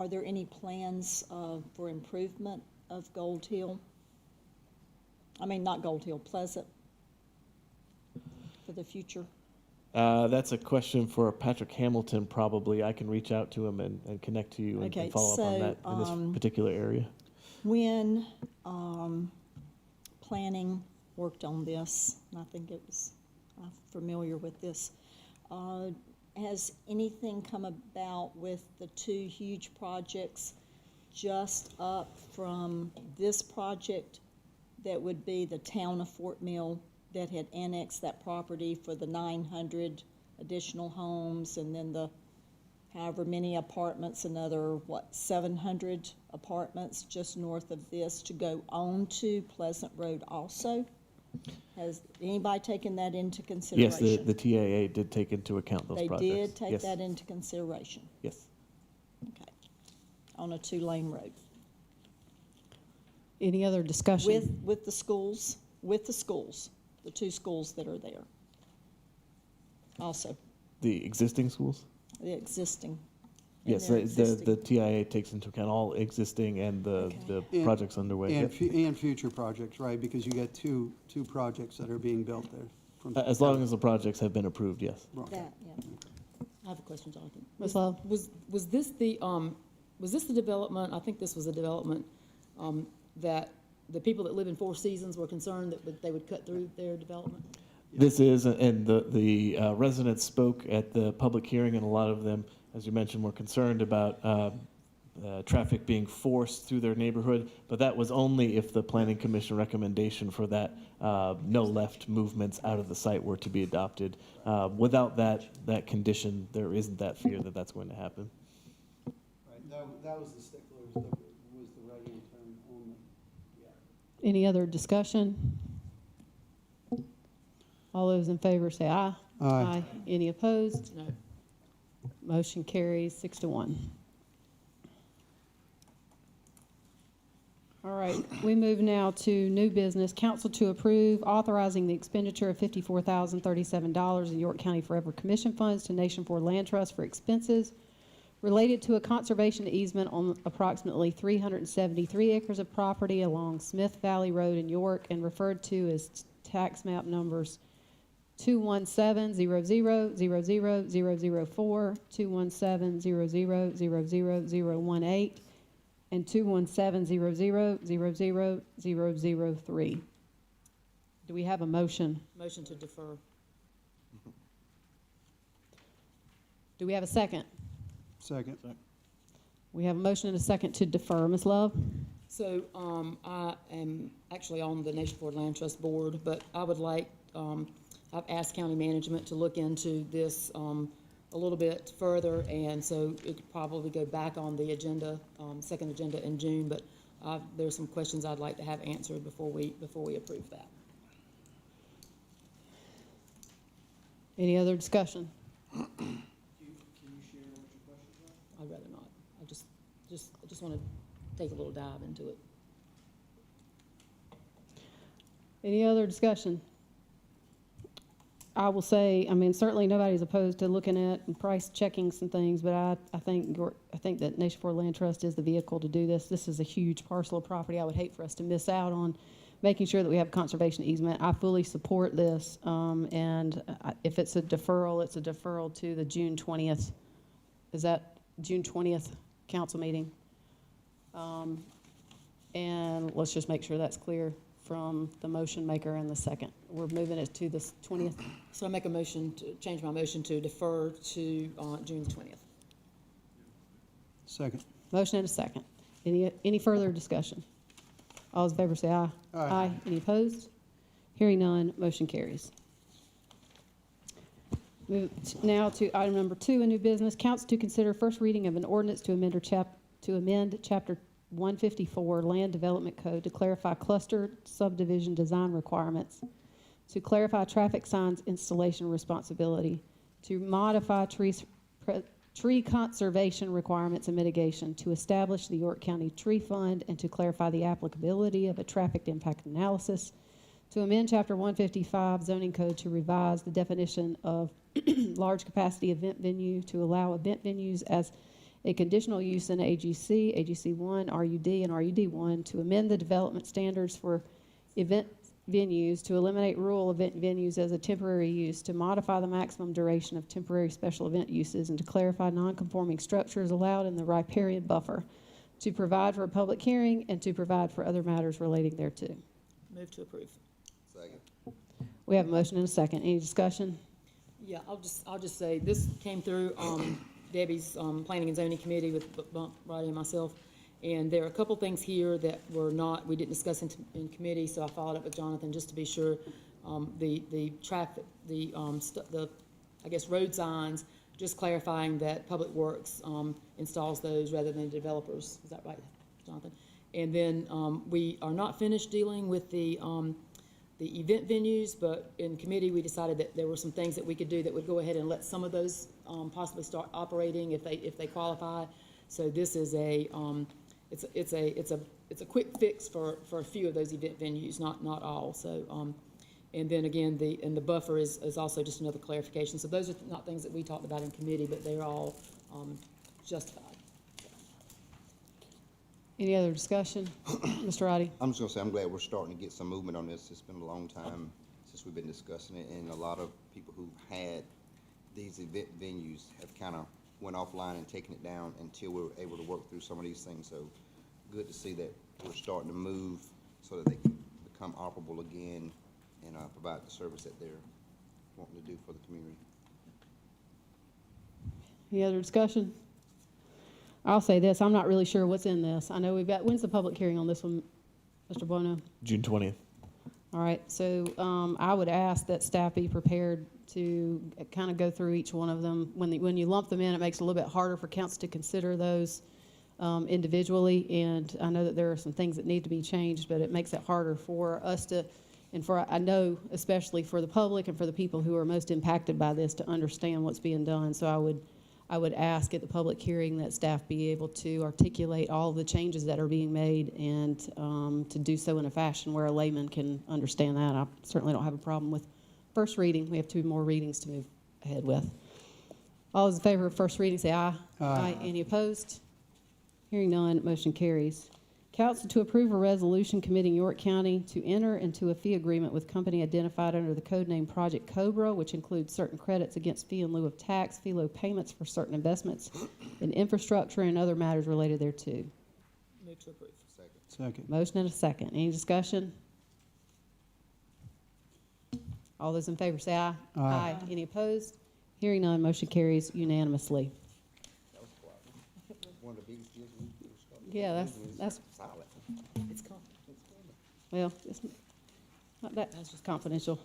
there any plans for improvement of Gold Hill? I mean, not Gold Hill, Pleasant, for the future? That's a question for Patrick Hamilton, probably. I can reach out to him and connect to you and follow up on that in this particular area. When planning worked on this, and I think it was, I'm familiar with this. Has anything come about with the two huge projects just up from this project that would be the town of Fort Mill that had annexed that property for the 900 additional homes, and then the however many apartments, another, 700 apartments just north of this to go on to Pleasant Road also? Has anybody taken that into consideration? Yes, the TAA did take into account those projects. They did take Yes. that into consideration? Yes. Okay. On a 2-lane road? Any other discussion? With the schools, the 2 schools that are there? Also, The existing schools? the existing? Yes, they're the TIA takes into account all existing and the And- projects underway. And, Yep. and future projects, right? Because you got two projects that are being built there. from- As long as the projects have been approved, yes. That, yeah. I have a question, Jonathan. Ms. Love? Was this the development, I think this was a development, that the people that live in Four Seasons were concerned that they would cut through their development? This is, and the residents spoke at the public hearing, and a lot of them, as you mentioned, were concerned about traffic being forced through their neighborhood, but that was only if the planning commission recommendation for that no left movements out of the site were to be adopted. Without that condition, there isn't that fear that that's going to happen. Right, that was the stickler, was the right-hand turn only. Any other discussion? All those in favor say aye. Aye. Any opposed? No. Motion carries 6-1. All right, we move now to new business. Council to approve authorizing the expenditure of $54,037 in York County Forever Commission funds to Nation for Land Trust for expenses related to a conservation easement on approximately 373 acres of property along Smith Valley Road in York and referred to as tax map numbers 217-00-00004, 217-00-00018, and 217-00-00003. Do we have a motion? Motion to defer. Do we have a second? Second. We have a motion and a second to defer. Ms. Love? So, I am actually on the Nation for Land Trust Board, but I would like, I've asked county management to look into this, a little bit further, and so it could probably go back on the agenda, second agenda in June, but, there's some questions I'd like to have answered before we approve that. Any other discussion? I'd rather not. I just want to take a little dive into it. Any other discussion? I will say, I mean, certainly nobody's opposed to looking at and price checking some things, but I think that Nation for Land Trust is the vehicle to do this. This is a huge parcel of property. I would hate for us to miss out on making sure that we have conservation easement. I fully support this, and if it's a deferral, it's a deferral to the June 20th. Is that June 20th council meeting? And let's just make sure that's clear from the motion maker and the second. We're moving it to the 20th. So I make a motion to change my motion to defer to June 20th. Second. Motion and a second. Any further discussion? All those in favor say aye. Aye. Any opposed? Hearing none, motion carries. Move now to item number 2, a new business. Council to consider first reading of an ordinance to amend Chapter 154 Land Development Code to clarify cluster subdivision design requirements, to clarify traffic signs installation responsibility, to modify tree conservation requirements and mitigation, to establish the York County Tree Fund, and to clarify the applicability of a traffic impact analysis, to amend Chapter 155 Zoning Code to revise the definition of large capacity event venue to allow event venues as a conditional use in AGC, AGC1, RUD, and RUD1, to amend the development standards for event venues, to eliminate rural event venues as a temporary use, to modify the maximum duration of temporary special event uses, and to clarify non-conforming structures allowed in the riparian buffer, to provide for a public hearing, and to provide for other matters relating thereto. Move to approve. Second. We have a motion and a second. Any discussion? Yeah, I'll just say, this came through, Debbie's, Planning and Zoning Committee with Bump, Roddy, and myself. And there are a couple things here that we didn't discuss in committee, so I followed up with Jonathan just to be sure. The traffic, I guess, road signs, just clarifying that Public Works, installs those rather than developers. Is that right, Jonathan? And then, we are not finished dealing with the event venues, but in committee, we decided that there were some things that we could do that would go ahead and let some of those, possibly start operating if they qualify. So this is it's a quick fix for a few of those event venues, not all. So, and then again, the buffer is also just another clarification. So those are not things that we talked about in committee, but they're all, justified. Any other discussion? Mr. Roddy? I'm just gonna say, I'm glad we're starting to get some movement on this. It's been a long time since we've been discussing it, and a lot of people who had these event venues have kind of went offline and taken it down until we were able to work through some of these things. So good to see that we're starting to move so that they can become operable again and provide the service that they're wanting to do for the community. Any other discussion? I'll say this, I'm not really sure what's in this. I know when's the public hearing on this one, Mr. Bono? June 20th. All right, so I would ask that staff be prepared to kind of go through each one of them. When you lump them in, it makes it a little bit harder for council to consider those individually, and I know that there are some things that need to be changed, but it makes it harder for us to, and I know especially for the public and for the people who are most impacted by this to understand what's being done. So I would ask at the public hearing that staff be able to articulate all of the changes that are being made and to do so in a fashion where a layman can understand that. I certainly don't have a problem with first reading. We have 2 more readings to move ahead with. All those in favor of first reading say aye. Aye. Any opposed? Hearing none, motion carries. Council to approve a resolution committing York County to enter into a fee agreement with company identified under the code name Project Cobra, which includes certain credits against fee in lieu of tax, fee low payments for certain investments in infrastructure and other matters related thereto. Move to approve. Second. Motion and a second. Any discussion? All those in favor say aye. Aye. Any opposed? Hearing none, motion carries unanimously. That was one of the biggest deals we started. Yeah, that's solid. It's called. well, it's not that, that's just confidential.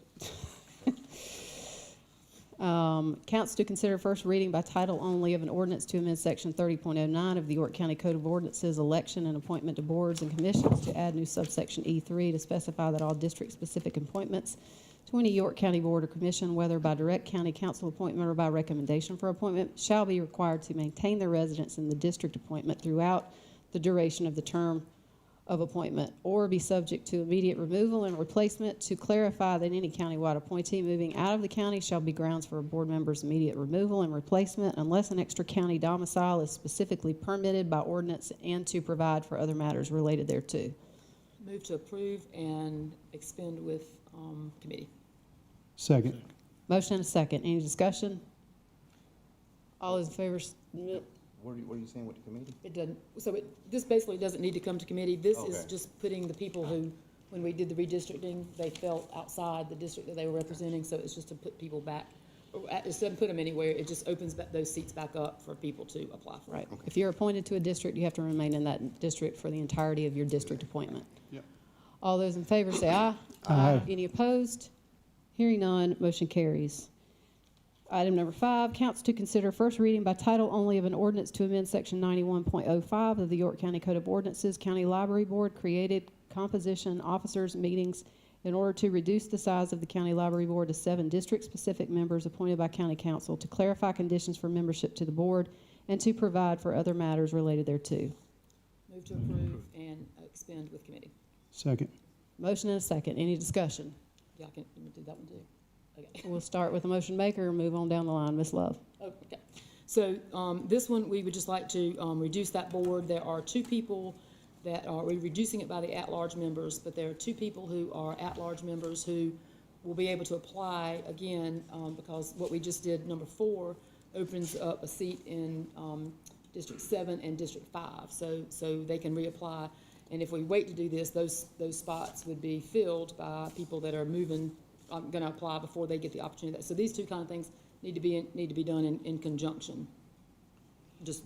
Council to consider first reading by title only of an ordinance to amend section 30.09 of the York County Code of Ordinances, election and appointment to boards and commissions, to add new subsection E3 to specify that all district-specific appointments to any York County Board or Commission, whether by direct county council appointment or by recommendation for appointment, shall be required to maintain their residence in the district appointment throughout the duration of the term of appointment, or be subject to immediate removal and replacement. To clarify that any countywide appointee moving out of the county shall be grounds for a board member's immediate removal and replacement unless an extra county domicile is specifically permitted by ordinance, and to provide for other matters related thereto. Move to approve and expend with committee. Second. Motion and a second. Any discussion? All those in favor? What are you saying with the committee? It doesn't, so this basically doesn't need to come to committee. This is Okay. just putting the people who, when we did the redistricting, they felt outside the district that they were representing, so it's just to put people back. It doesn't put them anywhere, it just opens those seats back up for people to apply for. Right. If you're appointed to a district, you have to remain in that district for the entirety of your district appointment. Yep. All those in favor say aye. Aye. Any opposed? Hearing none, motion carries. Item number 5, council to consider first reading by title only of an ordinance to amend section 91.05 of the York County Code of Ordinances, County Library Board, created composition, officers, meetings, in order to reduce the size of the County Library Board to 7 district-specific members appointed by County Council, to clarify conditions for membership to the board, and to provide for other matters related thereto. Move to approve and expend with committee. Second. Motion and a second. Any discussion? Yeah, I can do that one too. Okay. We'll start with the motion maker and move on down the line. Ms. Love. Okay. So this one, we would just like to reduce that board. There are 2 people that are, we're reducing it by the at-large members, but there are 2 people who are at-large members who will be able to apply again, because what we just did, number 4, opens up a seat in District 7 and District 5. So they can reapply. And if we wait to do this, those spots would be filled by people that are moving gonna apply before they get the opportunity. So these two kind of things need to be done in conjunction, just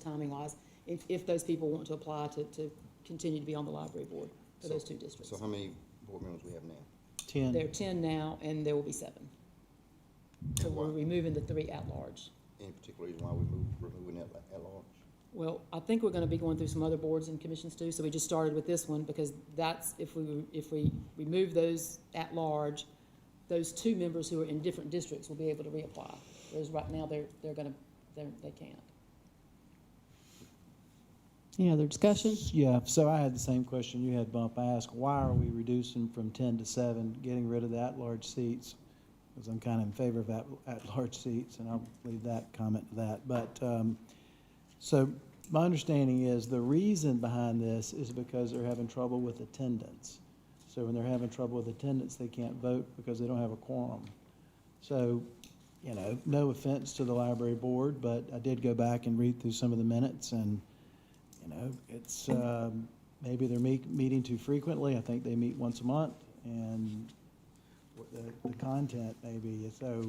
timing wise, if those people want to apply to continue to be on the library board for those two districts. So how many board members we have now? 10. There are 10 now, and there will be 7. So And why? we're removing the 3 at large. Any particular reason why we're removing that at large? Well, I think we're gonna be going through some other boards and commissions too, so we just started with this one, because that's, if we remove those at large, those 2 members who are in different districts will be able to reapply. Whereas right now, they can't. Any other discussion? Yeah, so I had the same question you had, Bump. I asked, why are we reducing from 10 to 7, getting rid of the at-large seats? Because I'm kind of in favor of at-large seats, and I'll leave that comment to that. But, so my understanding is the reason behind this is because they're having trouble with attendance. So when they're having trouble with attendance, they can't vote because they don't have a quorum. So, you know, no offense to the library board, but I did go back and read through some of the minutes, and you know, it's, maybe they're meeting too frequently. I think they meet once a month, and the content maybe. So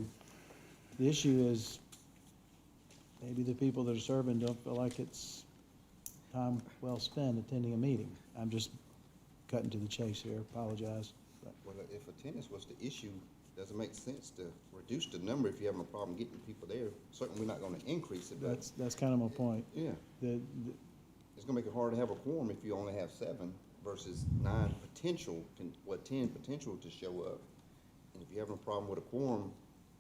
the issue is maybe the people that are serving don't feel like it's time well spent attending a meeting. I'm just cutting to the chase here, apologize. But Well, if attendance was the issue, does it make sense to reduce the number if you're having a problem getting people there? Certainly, we're not gonna increase it, but, that's kind of my point. yeah. It's gonna make it hard to have a quorum if you only have 7 versus 10 potential to show up. And if you're having a problem with a quorum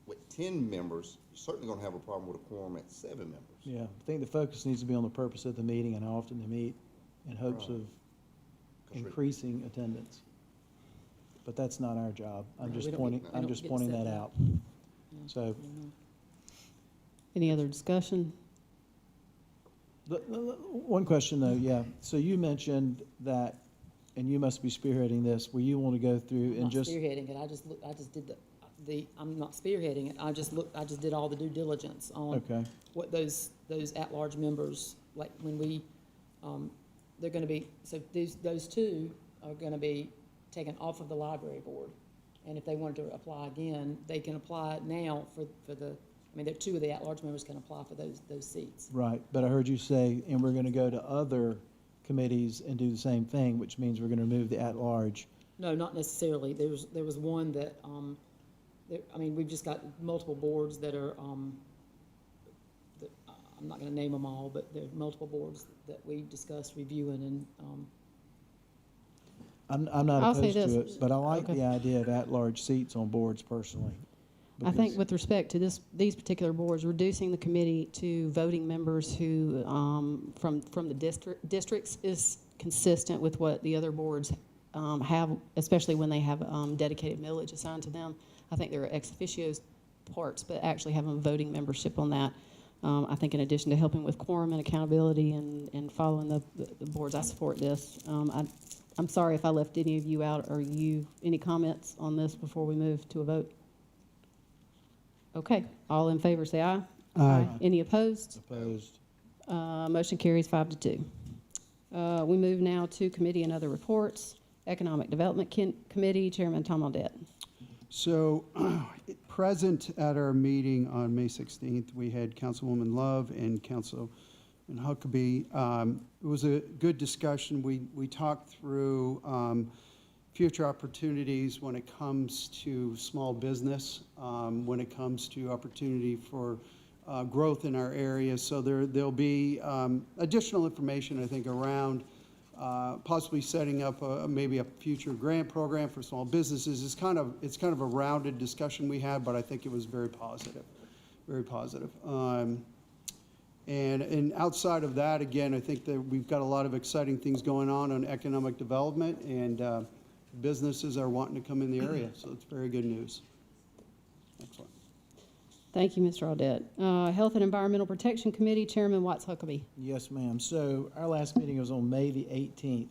with 10 members, you're certainly gonna have a problem with a quorum at 7 members. Yeah, I think the focus needs to be on the purpose of the meeting and how often they meet in hopes Right. of increasing attendance. But that's not our job. I'm No, just we don't pointing, get- we I'm don't just get pointing set that that. out. So, Any other discussion? one question though, yeah. So you mentioned that, and you must be spearheading this, where you want to go through I'm and not just, spearheading it, I just did I'm not spearheading it, I just did all the due diligence on okay, what those at-large members, like when we, they're gonna be, so those 2 are gonna be taken off of the library board. And if they wanted to apply again, they can apply now for the, I mean, there are 2 of the at-large members can apply for those seats. right. But I heard you say, and we're going to go to other committees and do the same thing, which means we're going to remove the at-large. No, not necessarily. There was one that, I mean, we've just got multiple boards that are, that, I'm not gonna name them all, but there are multiple boards that we discussed reviewing, and, I'm not I'll say opposed to this. it, but I like Okay. the idea of at-large seats on boards personally. I think because- with respect to these particular boards, reducing the committee to voting members who, from the districts is consistent with what the other boards have, especially when they have dedicated millage assigned to them. I think there are ex officio parts, but actually having voting membership on that, I think in addition to helping with quorum and accountability and following the boards, I support this. I'm sorry if I left any of you out. Or any comments on this before we move to a vote? Okay, all in favor say aye. Aye. Any opposed? Opposed. Motion carries 5-2. We move now to committee and other reports. Economic Development Committee, Chairman Tom Audette. So, present at our meeting on May 16th, we had Councilwoman Love and Councilman Huckabee. It was a good discussion. We talked through future opportunities when it comes to small business, when it comes to opportunity for growth in our area. So there'll be additional information, I think, around possibly setting up maybe a future grant program for small businesses. It's kind of a rounded discussion we had, but I think it was very positive, very positive. And outside of that, again, I think that we've got a lot of exciting things going on economic development, and businesses are wanting to come in the area, so it's very good news. Excellent. Thank you, Mr. Audette. Health and Environmental Protection Committee, Chairman Watts Huckabee. Yes, ma'am. So our last meeting was on May the 18th.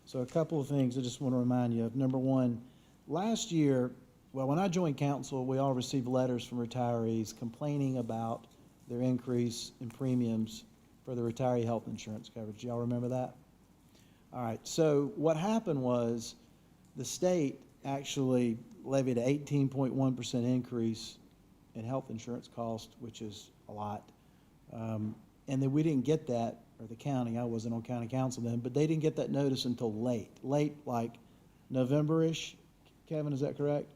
So a couple of things I just want to remind you of. Number one, last year, well, when I joined council, we all received letters from retirees complaining about their increase in premiums for the retiree health insurance coverage. Y'all remember that? All right. So what happened was the state actually levied an 18.1% increase in health insurance cost, which is a lot. And then we didn't get that, or the county, I wasn't on county council then, but they didn't get that notice until late like November-ish. Kevin, is that correct?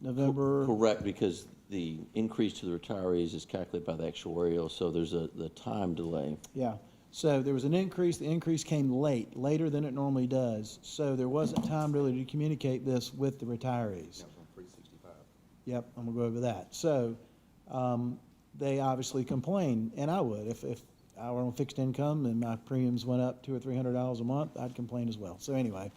November? Correct, because the increase to the retirees is calculated by the actuarial, so there's the time delay. Yeah. So there was an increase. The increase came late, later than it normally does. So there wasn't time really to communicate this with the retirees. That was on 365. Yep, I'm gonna go over that. So, they obviously complained, and I would. If I were on fixed income and my premiums went up $200 or $300 a month, I'd complain as well. So anyway,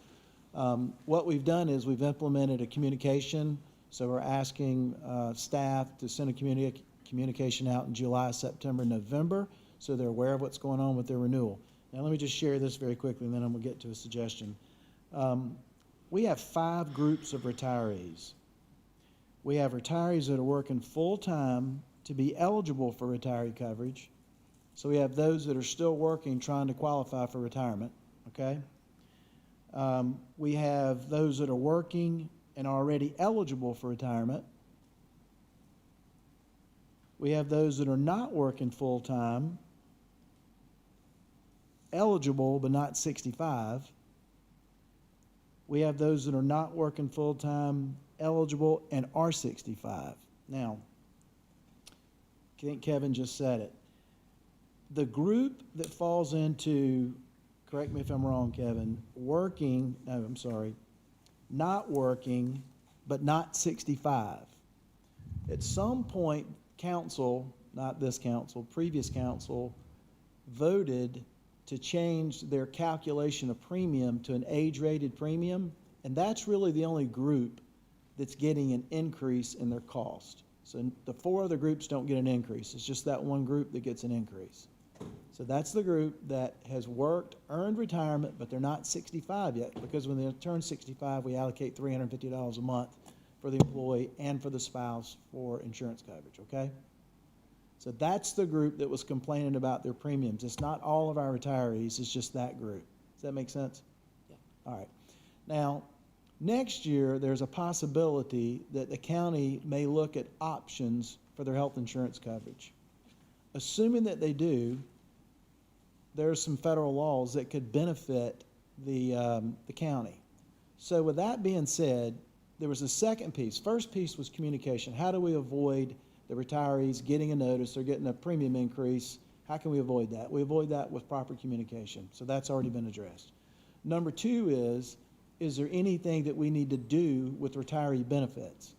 what we've done is we've implemented a communication. So we're asking staff to send a communication out in July, September, November, so they're aware of what's going on with their renewal. Now, let me just share this very quickly, and then I'm gonna get to a suggestion. We have 5 groups of retirees. We have retirees that are working full-time to be eligible for retiree coverage. So we have those that are still working, trying to qualify for retirement, okay? We have those that are working and are already eligible for retirement. We have those that are not working full-time, eligible but not 65. We have those that are not working full-time, eligible, and are 65. Now, I think Kevin just said it. The group that falls into, correct me if I'm wrong, Kevin, not working, but not 65. At some point, council, not this council, previous council, voted to change their calculation of premium to an age-rated premium, and that's really the only group that's getting an increase in their cost. So the 4 other groups don't get an increase. It's just that one group that gets an increase. So that's the group that has worked, earned retirement, but they're not 65 yet, because when they turn 65, we allocate $350 a month for the employee and for the spouse for insurance coverage, okay? So that's the group that was complaining about their premiums. It's not all of our retirees, it's just that group. Does that make sense? Yeah. All right. Now, next year, there's a possibility that the county may look at options for their health insurance coverage. Assuming that they do, there are some federal laws that could benefit the county. So with that being said, there was a second piece. First piece was communication. How do we avoid the retirees getting a notice or getting a premium increase? How can we avoid that? We avoid that with proper communication. So that's already been addressed. Number 2 is there anything that we need to do with retiree benefits?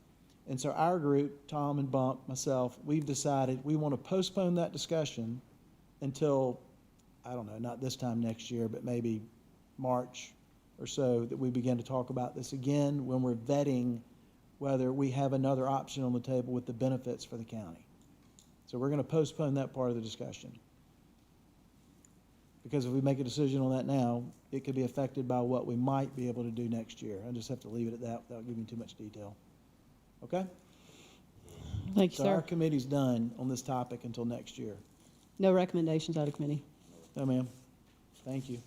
And so our group, Tom and Bump, myself, we've decided we want to postpone that discussion until, I don't know, not this time next year, but maybe March or so, that we begin to talk about this again when we're vetting whether we have another option on the table with the benefits for the county. So we're going to postpone that part of the discussion. Because if we make a decision on that now, it could be affected by what we might be able to do next year. I just have to leave it at that without giving too much detail. Okay? Thank you, So our sir. committee's done on this topic until next year. No recommendations out of committee. No, ma'am. Thank you.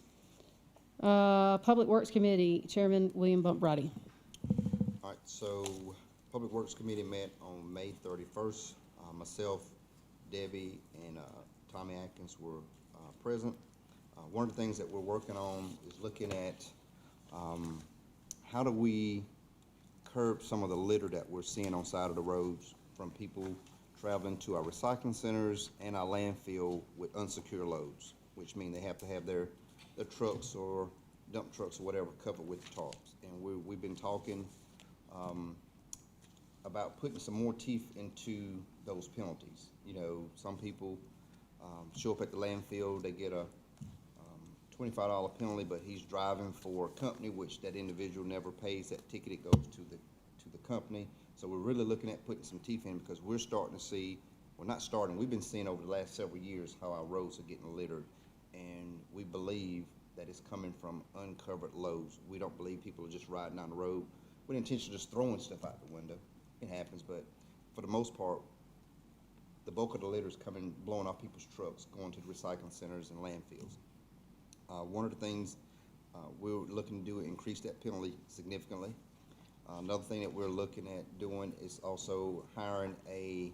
Public Works Committee, Chairman William Bump Brady. All right, so Public Works Committee met on May 31st. Myself, Debbie, and Tommy Atkins were present. One of the things that we're working on is looking at how do we curb some of the litter that we're seeing on side of the roads from people traveling to our recycling centers and our landfill with unsecured loads, which mean they have to have their trucks or dump trucks or whatever covered with tarps. And we've been talking about putting some more teeth into those penalties. You know, some people show up at the landfill, they get a $25 penalty, but he's driving for a company which that individual never pays. That ticket, it goes to the company. So we're really looking at putting some teeth in, because we're starting to see, well, not starting, we've been seeing over the last several years how our roads are getting littered, and we believe that it's coming from uncovered loads. We don't believe people are just riding down the road with the intention of just throwing stuff out the window. It happens, but for the most part, the bulk of the litter is coming, blowing off people's trucks, going to the recycling centers and landfills. One of the things we're looking to do is increase that penalty significantly. Another thing that we're looking at doing is also hiring an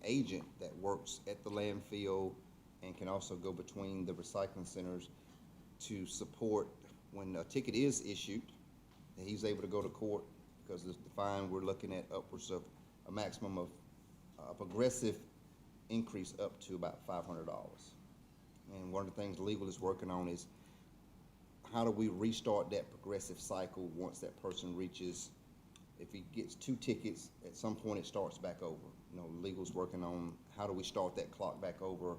agent that works at the landfill and can also go between the recycling centers to support when a ticket is issued, that he's able to go to court, because the fine, we're looking at upwards of a maximum of progressive increase up to about $500. And one of the things legal is working on is how do we restart that progressive cycle once that person reaches, if he gets 2 tickets, at some point it starts back over. You know, legal's working on how do we start that clock back over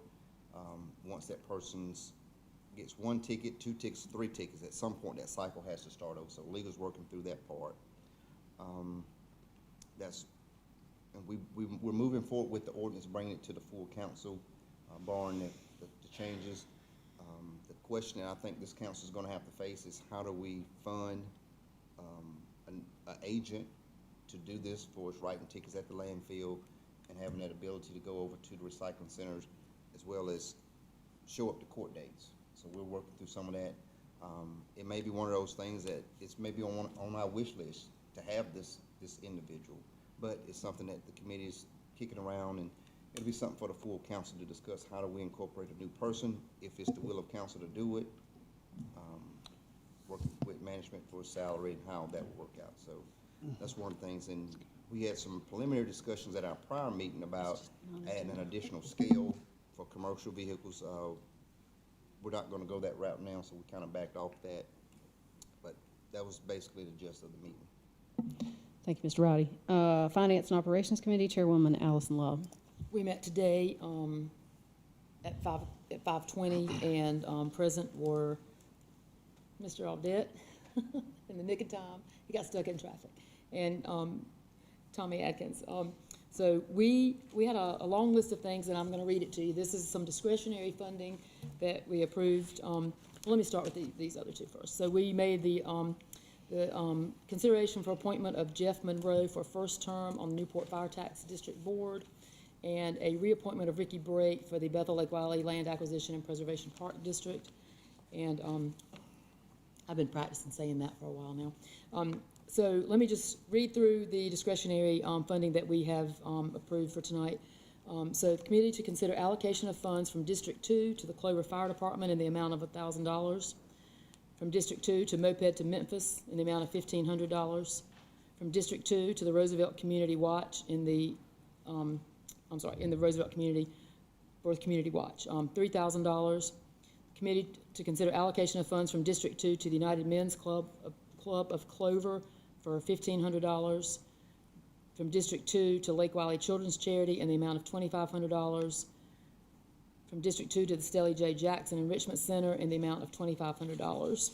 once that person's gets 1 ticket, 2 tickets, 3 tickets. At some point that cycle has to start over. So legal's working through that part. And we're moving forward with the ordinance, bringing it to the full council, barring the changes. The question that I think this council is going to have to face is how do we fund an agent to do this for us, writing tickets at the landfill and having that ability to go over to the recycling centers as well as show up to court dates. So we're working through some of that. It may be one of those things that it's maybe on our wish list to have this individual, but it's something that the committee is kicking around, and it'll be something for the full council to discuss. How do we incorporate a new person if it's the will of council to do it? Working with management for a salary and how that will work out. So that's one of the things. And we had some preliminary discussions at our prior meeting about adding an additional scale for commercial vehicles. We're not going to go that route now, so we kind of backed off that. But that was basically the gist of the meeting. Thank you, Mr. Rowdy. Finance and Operations Committee, Chairwoman Allison Love. We met today at 5:20, and present were Mr. Audette in the nick of time. He got stuck in traffic. And Tommy Atkins. So we had a long list of things, and I'm going to read it to you. This is some discretionary funding that we approved. Let me start with these other 2 first. So we made the consideration for appointment of Jeff Monroe for first term on the Newport Fire Tax District Board, and a reappointment of Ricky Brake for the Bethel Lake Wiley Land Acquisition and Preservation Park District. And I've been practicing saying that for a while now. So let me just read through the discretionary funding that we have approved for tonight. So the committee to consider allocation of funds from District 2 to the Clover Fire Department in the amount of $1,000. From District 2 to Moped to Memphis in the amount of $1,500. From District 2 to the Roosevelt Community Watch in the, in the Roosevelt Community, Birth Community Watch, $3,000. Committee to consider allocation of funds from District 2 to the United Men's Club of Clover for $1,500. From District 2 to Lake Wiley Children's Charity in the amount of $2,500. From District 2 to the Stelly J. Jackson Enrichment Center in the amount of $2,500.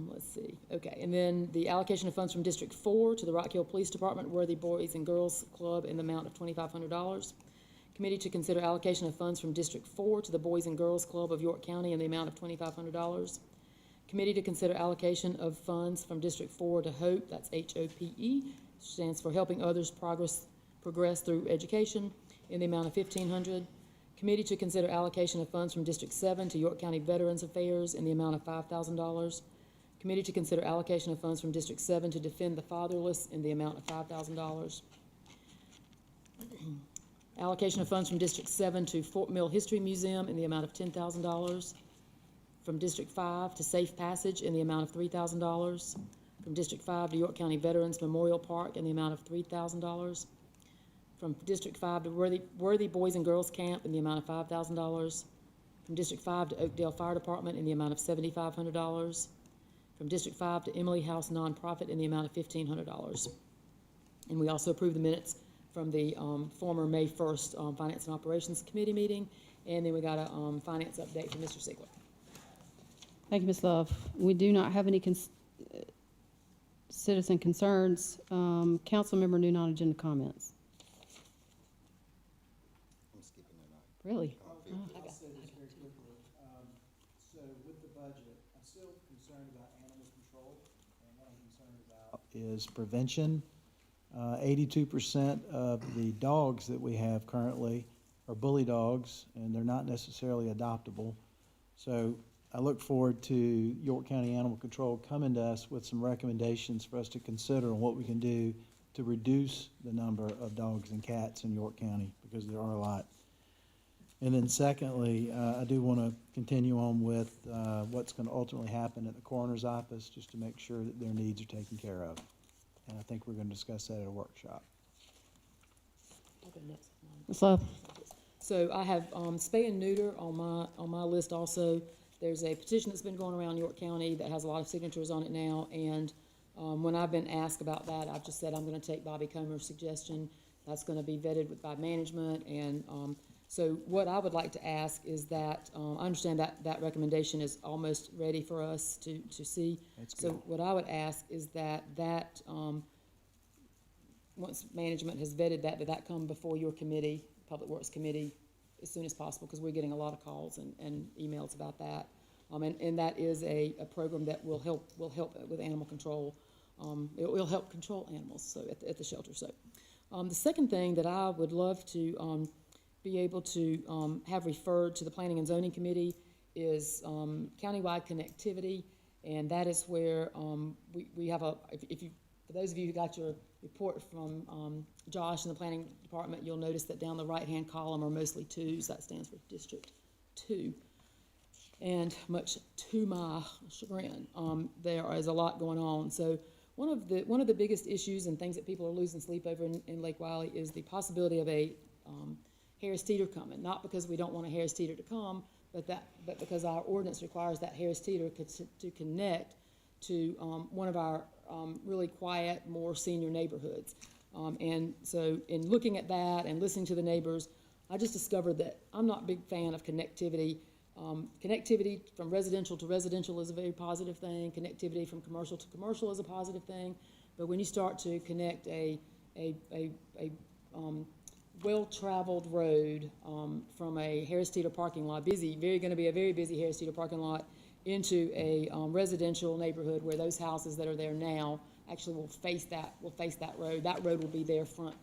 Let's see. Okay, and then the allocation of funds from District 4 to the Rock Hill Police Department Worthy Boys and Girls Club in the amount of $2,500. Committee to consider allocation of funds from District 4 to the Boys and Girls Club of York County in the amount of $2,500. Committee to consider allocation of funds from District 4 to HOPE, that's HOPE, stands for Helping Others Progress Through Education, in the amount of $1,500. Committee to consider allocation of funds from District 7 to York County Veterans Affairs in the amount of $5,000. Committee to consider allocation of funds from District 7 to Defend the Fatherless in the amount of $5,000. Allocation of funds from District 7 to Fort Mill History Museum in the amount of $10,000. From District 5 to Safe Passage in the amount of $3,000. From District 5 to York County Veterans Memorial Park in the amount of $3,000. From District 5 to Worthy Boys and Girls Camp in the amount of $5,000. From District 5 to Oakdale Fire Department in the amount of $7,500. From District 5 to Emily House Nonprofit in the amount of $1,500. And we also approved the minutes from the former May 1st Finance and Operations Committee meeting. And then we got a finance update from Mr. Sigler. Thank you, Ms. Love. We do not have any citizen concerns. Council member new non-agenda comments. I'm skipping that item. Really? I'll say this very quickly. So with the budget, I'm still concerned about animal control, and what I'm concerned about is prevention. 82% of the dogs that we have currently are bully dogs, and they're not necessarily adoptable. So I look forward to York County Animal Control coming to us with some recommendations for us to consider on what we can do to reduce the number of dogs and cats in York County, because there are a lot. And then secondly, I do want to continue on with what's going to ultimately happen at the coroner's office, just to make sure that their needs are taken care of. And I think we're going to discuss that at a workshop. Ms. Love? So I have spay and neuter on my list also. There's a petition that's been going around York County that has a lot of signatures on it now, and when I've been asked about that, I've just said I'm going to take Bobby Comer's suggestion. That's going to be vetted by management, and so what I would like to ask is that, I understand that recommendation is almost ready for us to see. That's So good. what I would ask is that once management has vetted that come before your committee, Public Works Committee, as soon as possible, because we're getting a lot of calls and emails about that. And that is a program that will help with animal control. It will help control animals, so at the shelter. So the second thing that I would love to be able to have referred to the Planning and Zoning Committee is countywide connectivity, and that is where we have for those of you who got your report from Josh in the Planning Department, you'll notice that down the right-hand column are mostly twos. That stands for District 2. And much to my chagrin, there is a lot going on. So one of the biggest issues and things that people are losing sleep over in Lake Wiley is the possibility of a Harris Teeter coming. Not because we don't want a Harris Teeter to come, but because our ordinance requires that Harris Teeter to connect to one of our really quiet, more senior neighborhoods. And so in looking at that and listening to the neighbors, I just discovered that I'm not a big fan of connectivity. Connectivity from residential to residential is a very positive thing. Connectivity from commercial to commercial is a positive thing. But when you start to connect a well-traveled road from a Harris Teeter parking lot, going to be a very busy Harris Teeter parking lot, into a residential neighborhood where those houses that are there now actually will face that road. That road will be their front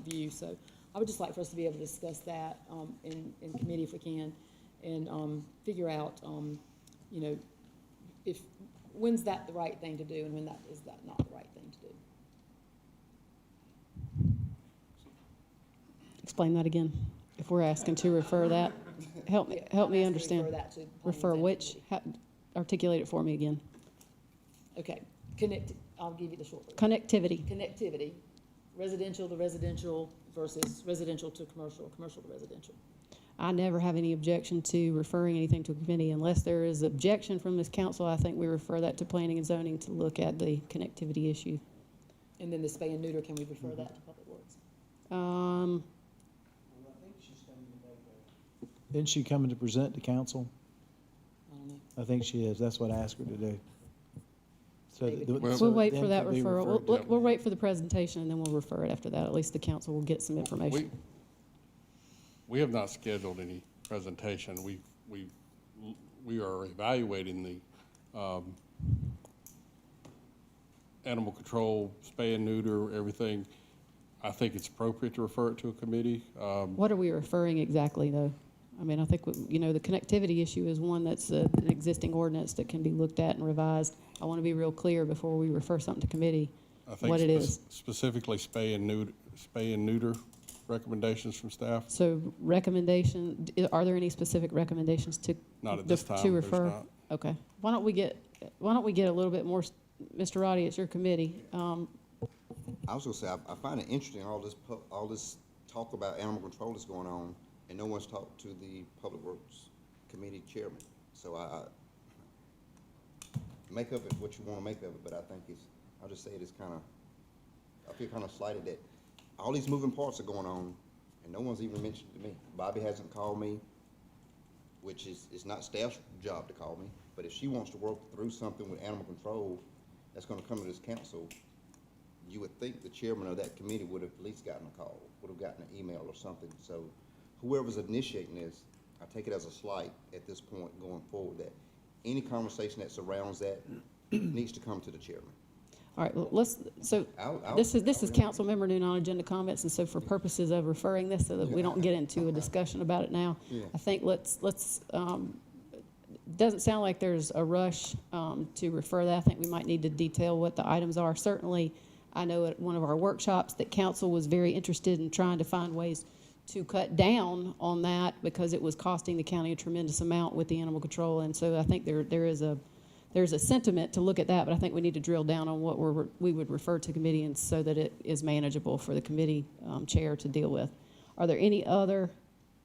view. So I would just like for us to be able to discuss that in committee if we can, and figure out, when's that the right thing to do and when is that not the right thing to do. Explain that again. If we're asking to refer that, help me understand. Refer that to the Planning Refer and Zoning which? Committee. Articulate it for me again. Okay, I'll give you the short version. Connectivity, residential to residential versus residential to commercial, commercial to residential. I never have any objection to referring anything to a committee unless there is objection from this council. I think we refer that to planning and zoning to look at the connectivity issue. And then the spay and neuter, can we refer that to Public Works? Isn't she coming to present to council? I don't know. I think she is. That's what I asked her to do. So We'll wait for that then can be referral. referred to. We'll wait for the presentation and then we'll refer it after that. At least the council will get some information. We have not scheduled any presentation. We are evaluating the animal control, spay and neuter, everything. I think it's appropriate to refer it to a committee. What are we referring exactly, though? I mean, I think, the connectivity issue is one that's an existing ordinance that can be looked at and revised. I want to be real clear before we refer something to committee, what it is. Specifically spay and neuter recommendations from staff. So are there any specific recommendations to? Not at this time, To there's refer? not. Okay. Why don't we get a little bit more, Mr. Roddy, it's your committee. I was gonna say, I find it interesting, all this talk about animal control that's going on, and no one's talked to the Public Works Committee chairman. So make of it what you wanna make of it, but I think I'll just say it is I feel kinda slighted that all these moving parts are going on, and no one's even mentioned to me. Bobby hasn't called me, which it's not staff's job to call me, but if she wants to work through something with animal control that's gonna come to this council, you would think the chairman of that committee would have at least gotten a call, would have gotten an email or something. So whoever's initiating this, I take it as a slight at this point going forward, that any conversation that surrounds that needs to come to the chairman. All right, well, this is council member new non-agenda comments, and so for purposes of referring this so that we don't get into a discussion about it now, Yeah. I think let's doesn't sound like there's a rush to refer that. I think we might need to detail what the items are. Certainly, I know at one of our workshops that council was very interested in trying to find ways to cut down on that because it was costing the county a tremendous amount with the animal control. And so I think there's a sentiment to look at that, but I think we need to drill down on what we would refer to committee and so that it is manageable for the committee chair to deal with. Are there any other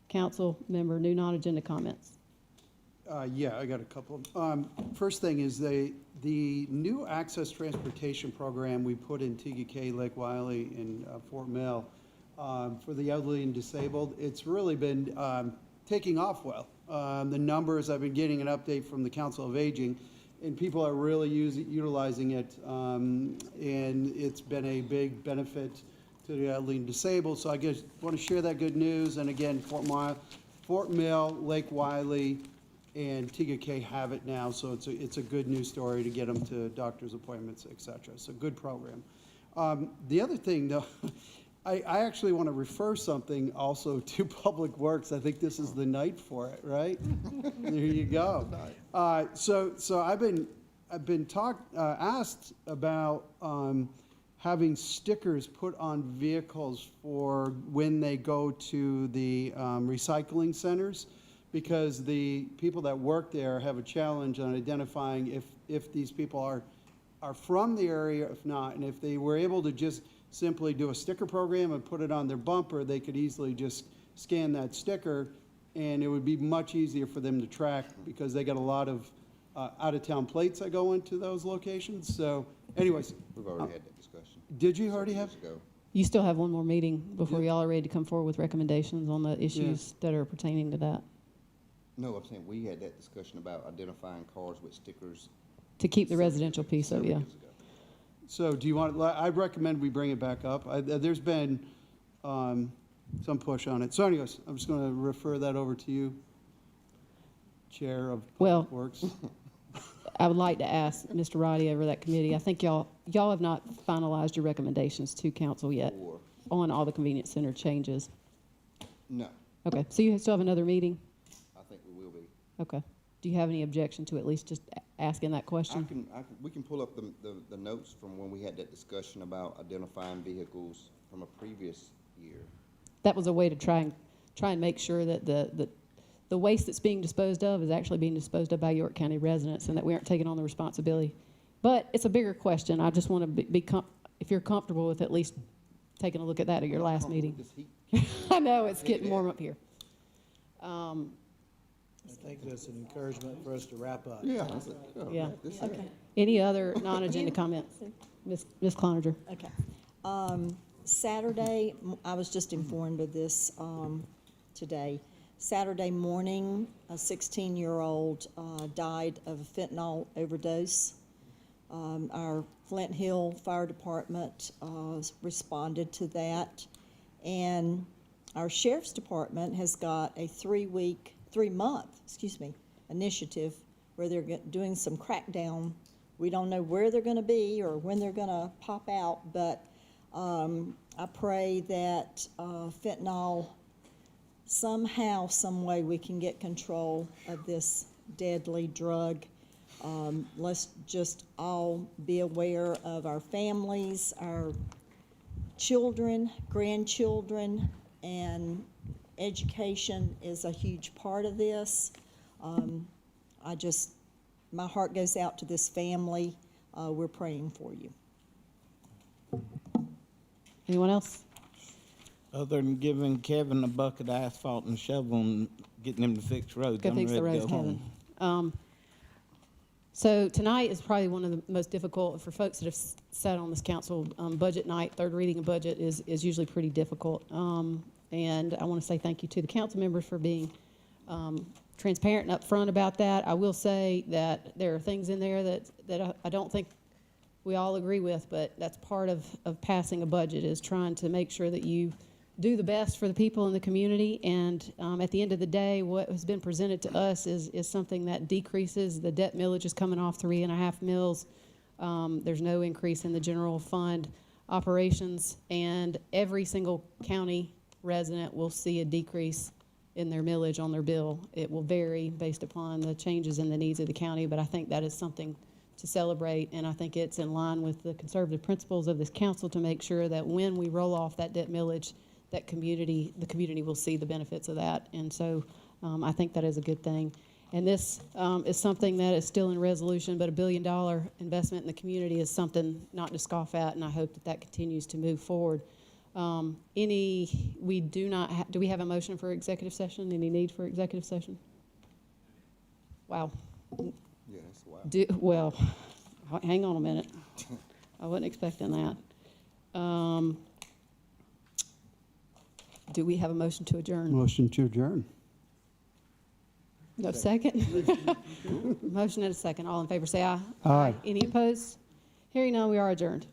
council member new non-agenda comments? Yeah, I got a couple. First thing is the new access transportation program we put in TGK, Lake Wiley, and Fort Mill for the elderly and disabled. It's really been taking off well. The numbers, I've been getting an update from the Council of Aging, and people are really utilizing it, and it's been a big benefit to the elderly and disabled. So I guess want to share that good news. And again, Fort Mill, Lake Wiley, and TGK have it now, so it's a good news story to get them to doctor's appointments, et cetera. So good program. The other thing, though, I actually want to refer something also to Public Works. I think this is the night for it, right? There you go. So I've been asked about having stickers put on vehicles for when they go to the recycling centers, because the people that work there have a challenge on identifying if these people are from the area, if not. And if they were able to just simply do a sticker program and put it on their bumper, they could easily just scan that sticker, and it would be much easier for them to track because they got a lot of out-of-town plates that go into those locations. So anyways. We've already had that discussion. Did you already have? You still have one more meeting before y'all are ready to come forward with recommendations on the issues that are pertaining to that. No, I'm saying we had that discussion about identifying cars with stickers. To keep the residential piece of, yeah. So do you want, I recommend we bring it back up. There's been some push on it. So anyways, I'm just going to refer that over to you, Chair of Public Works. I would like to ask Mr. Roddy over that committee. I think y'all have not finalized your recommendations to council yet on all the convenience center changes. No. Okay, so you still have another meeting? I think we will be. Okay. Do you have any objection to at least just asking that question? We can pull up the notes from when we had that discussion about identifying vehicles from a previous year. That was a way to try and make sure that the waste that's being disposed of is actually being disposed of by York County residents and that we aren't taking on the responsibility. But it's a bigger question. I just want to if you're comfortable with at least taking a look at that at your last meeting. I know, it's getting warm up here. I think that's an encouragement for us to wrap up. Yeah. Yeah. Okay. Any other non-agenda comments? Ms. Cloninger. Okay. Saturday, I was just informed of this today. Saturday morning, a 16-year-old died of a fentanyl overdose. Our Flint Hill Fire Department responded to that, and our Sheriff's Department has got a three-month initiative where they're doing some crackdown. We don't know where they're going to be or when they're going to pop out, but I pray that fentanyl, somehow, some way we can get control of this deadly drug. Let's just all be aware of our families, our children, grandchildren, and education is a huge part of this. My heart goes out to this family. We're praying for you. Anyone else? Other than giving Kevin a bucket of asphalt and a shovel and getting him to fix roads, Go I'm fix ready the to roads, go Kevin. home. So tonight is probably one of the most difficult for folks that have sat on this council. Budget night, third reading of budget is usually pretty difficult. And I want to say thank you to the council members for being transparent and upfront about that. I will say that there are things in there that I don't think we all agree with, but that's part of passing a budget, is trying to make sure that you do the best for the people in the community. And at the end of the day, what has been presented to us is something that decreases. The debt millage is coming off 3.5 mils. There's no increase in the general fund operations, and every single county resident will see a decrease in their millage on their bill. It will vary based upon the changes in the needs of the county, but I think that is something to celebrate, and I think it's in line with the conservative principles of this council to make sure that when we roll off that debt millage, the community will see the benefits of that. And so I think that is a good thing. And this is something that is still in resolution, but $1 billion investment in the community is something not to scoff at, and I hope that that continues to move forward. Do we have a motion for executive session? Any need for executive session? Wow. Yeah, that's wild. Well, hang on a minute. I wasn't expecting that. Do we have a motion to adjourn? Motion to adjourn. No second? Motion and a second. All in favor say aye. Aye. Any opposed? Hearing none, we are adjourned.